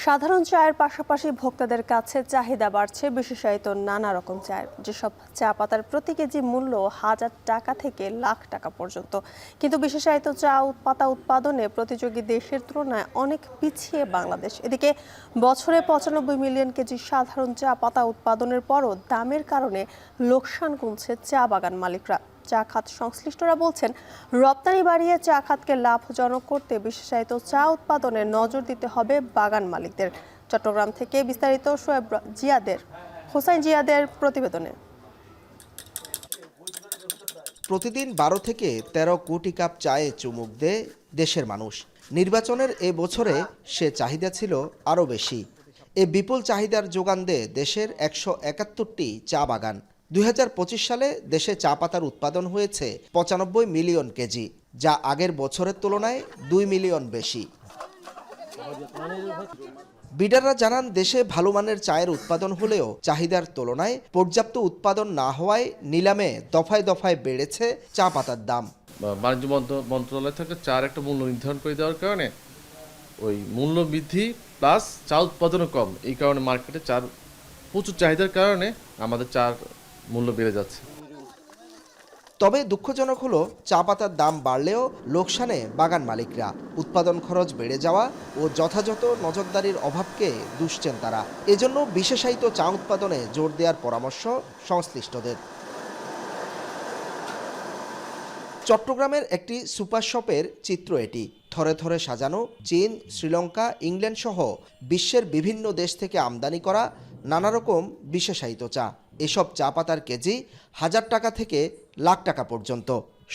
সাধারণ চায়ের পাশাপাশি ভোক্তাদের কাছে চাহিদা বাড়ছে বিশেষায়িত নানা রকম চায়ের, যেসব চা পাতার প্রতি কেজি মূল্য 1000 টাকা থেকে লাখ টাকা পর্যন্ত। কিন্তু বিশেষায়িত চা পাতা উৎপাদনে প্রতিযোগী দেশের তুলনায় অনেক পিছিয়ে বাংলাদেশ। এদিকে বছরে 95 মিলিয়ন কেজি সাধারণ চা পাতা উৎপাদনের পরও দামের কারণে লোকসান গুনছে চা বাগান মালিকরা। চা খাত সংশ্লিষ্টরা বলছেন, রপ্তানি বাড়িয়ে চা খাতকে লাভজনক করতে বিশেষায়িত চা উৎপাদনে নজর দিতে হবে বাগান মালিকদের। চট্টগ্রাম থেকে বিস্তারিত হোসাইন জিয়াদের প্রতিবেদনে। প্রতিদিন 12 থেকে 13 কোটি কাপ চায়ে চুমুক দেয় দেশের মানুষ। নির্বাচনের এ বছরে সে চাহিদা ছিল আরও বেশি। এ বিপুল চাহিদার যোগান দেয় দেশের 171টি চা বাগান। 2025 সালে দেশে চা পাতার উৎপাদন হয়েছে 95 মিলিয়ন কেজি, যা আগের বছরের তুলনায় 2 মিলিয়ন বেশি। বিডাররা জানান, দেশে ভালো মানের চায়ের উৎপাদন হলেও চাহিদার তুলনায় পর্যাপ্ত উৎপাদন না হওয়ায় নিলামে দফায় দফায় বেড়েছে চা পাতার দাম। বাণিজ্য মন্ত্রণালয় থেকে চার একটা মূল্য নির্ধারণ করে দেওয়ার কারণে ওই মূল্য বৃদ্ধি প্লাস চা উৎপাদনও কম, এই কারণে মার্কেটে চার প্রচুর চাহিদার কারণে আমাদের চার মূল্য বেড়ে যাচ্ছে। তবে দুঃখজনক হলো, চা পাতার দাম বাড়লেও লোকসানে বাগান মালিকরা। উৎপাদন খরচ বেড়ে যাওয়া ও যথাযথ নজরদারির অভাবকে দুষছেন তারা। এজন্য বিশেষায়িত চা উৎপাদনে জোর দেওয়ার পরামর্শ সংশ্লিষ্টদের। চট্টগ্রামের একটি সুপার শপের চিত্র এটি। থরে থরে সাজানো চীন, শ্রীলঙ্কা, ইংল্যান্ড সহ বিশ্বের বিভিন্ন দেশ থেকে আমদানি করা নানা রকম বিশেষায়িত চা। এসব চা পাতার কেজি 1000 টাকা থেকে লাখ টাকা পর্যন্ত।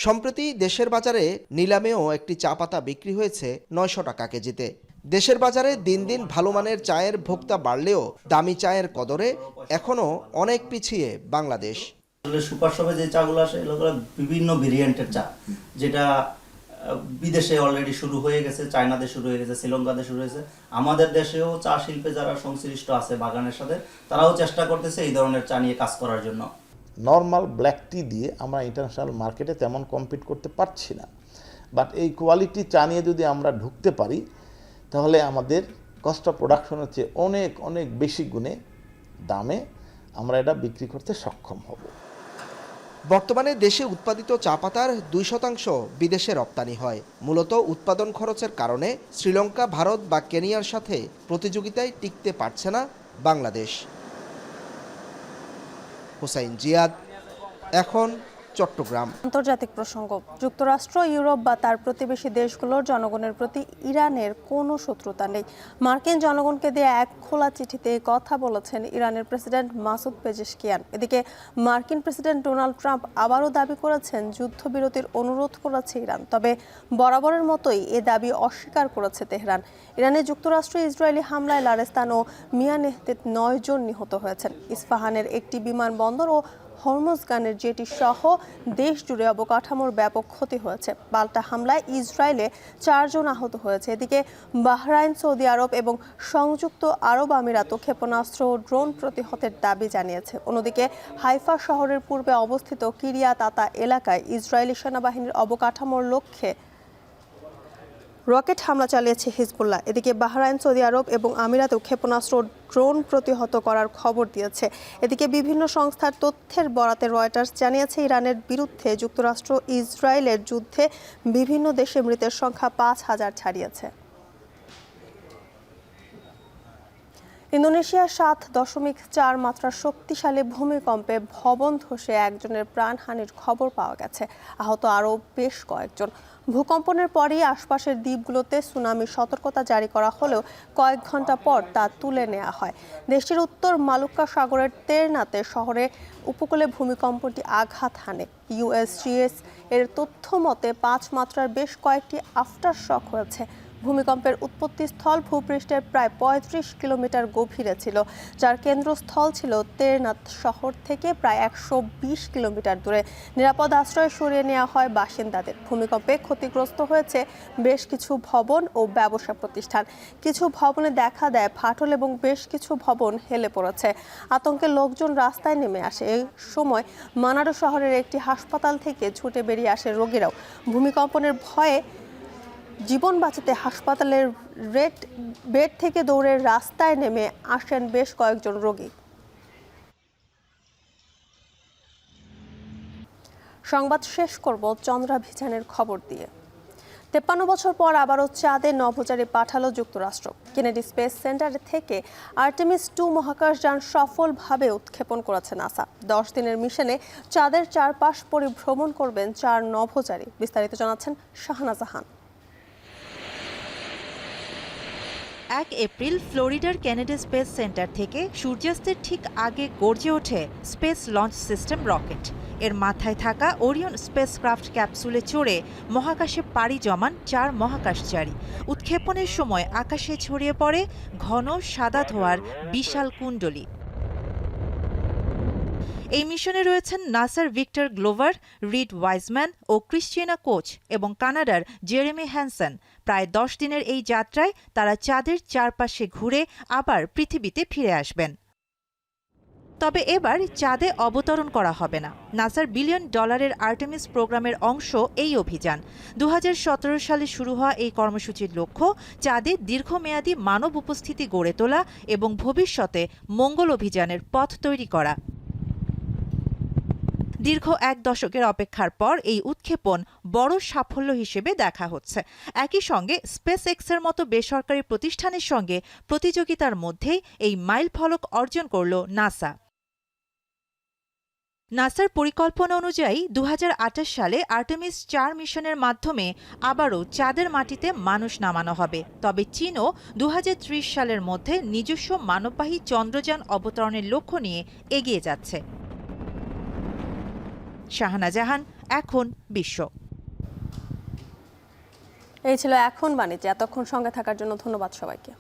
সম্প্রতি দেশের বাজারে নিলামেও একটি চা পাতা বিক্রি হয়েছে 900 টাকা কেজিতে। দেশের বাজারে দিন দিন ভালো মানের চায়ের ভোক্তা বাড়লেও দামি চায়ের কদরে এখনও অনেক পিছিয়ে বাংলাদেশ। সুপার শপে যে চাগুলো আসে এগুলো বিভিন্ন ভেরিয়েন্টের চা, যেটা বিদেশে অলরেডি শুরু হয়ে গেছে, চায়নাতে শুরু হয়ে গেছে, শ্রীলঙ্কাতে শুরু হয়েছে। আমাদের দেশেও চা শিল্পে যারা সংশ্লিষ্ট আছে বাগানের সাথে, তারাও চেষ্টা করতেছে এই ধরনের চা নিয়ে কাজ করার জন্য। নর্মাল ব্ল্যাক টি দিয়ে আমরা ইন্টারন্যাশনাল মার্কেটে তেমন কম্পিট করতে পারছি না, বাট এই কোয়ালিটি চা নিয়ে যদি আমরা ঢুকতে পারি তাহলে আমাদের কস্ট অফ প্রোডাকশনের চেয়ে অনেক অনেক বেশি গুণে দামে আমরা এটা বিক্রি করতে সক্ষম হব। বর্তমানে দেশে উৎপাদিত চা পাতার 2% বিদেশে রপ্তানি হয়। মূলত উৎপাদন খরচের কারণে শ্রীলঙ্কা, ভারত বা কেনিয়ার সাথে প্রতিযোগিতায় টিকতে পারছে না বাংলাদেশ। হোসাইন জিয়াদ, এখন চট্টগ্রাম। আন্তর্জাতিক প্রসঙ্গ। যুক্তরাষ্ট্র, ইউরোপ বা তার প্রতিবেশী দেশগুলোর জনগণের প্রতি ইরানের কোনো শত্রুতা নেই। মার্কিন জনগণকে দেয়া এক খোলা চিঠিতে কথা বলেছেন ইরানের প্রেসিডেন্ট মাসুদ পেজেশকিয়ান। এদিকে মার্কিন প্রেসিডেন্ট ডোনাল্ড ট্রাম্প আবারও দাবি করেছেন যুদ্ধবিরতির অনুরোধ করেছে ইরান। তবে বরাবরের মতোই এ দাবি অস্বীকার করেছে তেহরান। ইরানে যুক্তরাষ্ট্র ইসরায়েলি হামলায় লারেস্তান ও মিয়ানেহতে 9 জন নিহত হয়েছেন। ইস্পাহানের একটি বিমানবন্দর ও হরমুজগানের জেটি সহ দেশ জুড়ে অবকাঠামোর ব্যাপক ক্ষতি হয়েছে। পাল্টা হামলায় ইসরায়েলে 4 জন আহত হয়েছে। এদিকে বাহরাইন, সৌদি আরব এবং সংযুক্ত আরব আমিরাতও ক্ষেপণাস্ত্র ও ড্রোন প্রতিহতের দাবি জানিয়েছে। অন্যদিকে হাইফা শহরের পূর্বে অবস্থিত কিরিয়াত আতা এলাকায় ইসরায়েলি সেনাবাহিনীর অবকাঠামোর লক্ষ্যে রকেট হামলা চালিয়েছে হিজবুল্লাহ। এদিকে বাহরাইন, সৌদি আরব এবং আমিরাতেও ক্ষেপণাস্ত্র ড্রোন প্রতিহত করার খবর দিয়েছে। এদিকে বিভিন্ন সংস্থার তথ্যের বরাতে রয়টার্স জানিয়েছে, ইরানের বিরুদ্ধে যুক্তরাষ্ট্র ইসরায়েলের যুদ্ধে বিভিন্ন দেশে মৃতের সংখ্যা 5000 ছাড়িয়েছে। ইন্দোনেশিয়ার 7.4 মাত্রার শক্তিশালী ভূমিকম্পে ভবন ধসে একজনের প্রাণহানির খবর পাওয়া গেছে। আহত আরও বেশ কয়েকজন। ভূকম্পনের পরই আশপাশের দ্বীপগুলোতে সুনামি সতর্কতা জারি করা হলেও কয়েক ঘন্টা পর তা তুলে নেওয়া হয়। দেশটির উত্তর মালুক্কা সাগরের তেরনাতে শহরে উপকূলে ভূমিকম্পটি আঘাত হানে। ইউএসজিএস এর তথ্য মতে 5 মাত্রার বেশ কয়েকটি আফটার শক হয়েছে। ভূমিকম্পের উৎপত্তিস্থল ভূপৃষ্ঠের প্রায় 35 কিলোমিটার গভীরে ছিল, যার কেন্দ্রস্থল ছিল তেরনাত শহর থেকে প্রায় 120 কিলোমিটার দূরে। নিরাপদ আশ্রয়ে সরিয়ে নেওয়া হয় বাসিন্দাদের। ভূমিকম্পে ক্ষতিগ্রস্ত হয়েছে বেশ কিছু ভবন ও ব্যবসা প্রতিষ্ঠান। কিছু ভবনে দেখা দেয় ফাটল এবং বেশ কিছু ভবন হেলে পড়েছে। আতঙ্কে লোকজন রাস্তায় নেমে আসে। এই সময় মানাডো শহরের একটি হাসপাতাল থেকে ছুটে বেরিয়ে আসে রোগীরাও। ভূমিকম্পনের ভয়ে জীবন বাঁচাতে হাসপাতালের বেড থেকে দৌড়ে রাস্তায় নেমে আসেন বেশ কয়েকজন রোগী। সংবাদ শেষ করব চন্দ্রাভিযানের খবর দিয়ে। 53 বছর পর আবারও চাঁদে নভোচারী পাঠালো যুক্তরাষ্ট্র। কেনেডি স্পেস সেন্টার থেকে আর্টেমিস 2 মহাকাশযান সফলভাবে উৎক্ষেপণ করেছে নাসা। 10 দিনের মিশনে চাঁদের চারপাশ পরিভ্রমণ করবেন 4 নভোচারী। বিস্তারিত জানাচ্ছেন শাহানা জাহান। 1 এপ্রিল ফ্লোরিডার কেনেডি স্পেস সেন্টার থেকে সূর্যাস্তের ঠিক আগে গর্জে ওঠে স্পেস লঞ্চ সিস্টেম রকেট। এর মাথায় থাকা ওরিয়ন স্পেসক্রাফট ক্যাপসুলে চড়ে মহাকাশে পাড়ি জমান 4 মহাকাশচারী। উৎক্ষেপণের সময় আকাশে ছড়িয়ে পড়ে ঘন সাদা ধোঁয়ার বিশাল কুণ্ডলী। এই মিশনে রয়েছেন নাসার ভিক্টর গ্লোভার, রিড ওয়াইজম্যান ও ক্রিশ্চিয়ানা কোচ এবং কানাডার জেরেমি হ্যানসন। প্রায় 10 দিনের এই যাত্রায় তারা চাঁদের চারপাশে ঘুরে আবার পৃথিবীতে ফিরে আসবেন। তবে এবার চাঁদে অবতরণ করা হবে না। নাসার $1 বিলিয়ন আর্টেমিস প্রোগ্রামের অংশ এই অভিযান। 2017 সালে শুরু হওয়া এই কর্মসূচির লক্ষ্য চাঁদে দীর্ঘমেয়াদী মানব উপস্থিতি গড়ে তোলা এবং ভবিষ্যতে মঙ্গল অভিযানের পথ তৈরি করা। দীর্ঘ 1 দশকের অপেক্ষার পর এই উৎক্ষেপণ বড় সাফল্য হিসেবে দেখা হচ্ছে। একই সঙ্গে স্পেস এক্সের মতো বেসরকারি প্রতিষ্ঠানের সঙ্গে প্রতিযোগিতার মধ্যেই এই মাইল ফলক অর্জন করল নাসা। নাসার পরিকল্পনা অনুযায়ী 2028 সালে আর্টেমিস 4 মিশনের মাধ্যমে আবারও চাঁদের মাটিতে মানুষ নামানো হবে। তবে চীনও 2030 সালের মধ্যে নিজস্ব মানববাহী চন্দ্রযান অবতরণের লক্ষ্য নিয়ে এগিয়ে যাচ্ছে। শাহানা জাহান, এখন বিশ্ব। এই ছিল এখন বাণিজ্য। এতক্ষণ সঙ্গে থাকার জন্য ধন্যবাদ সবাইকে।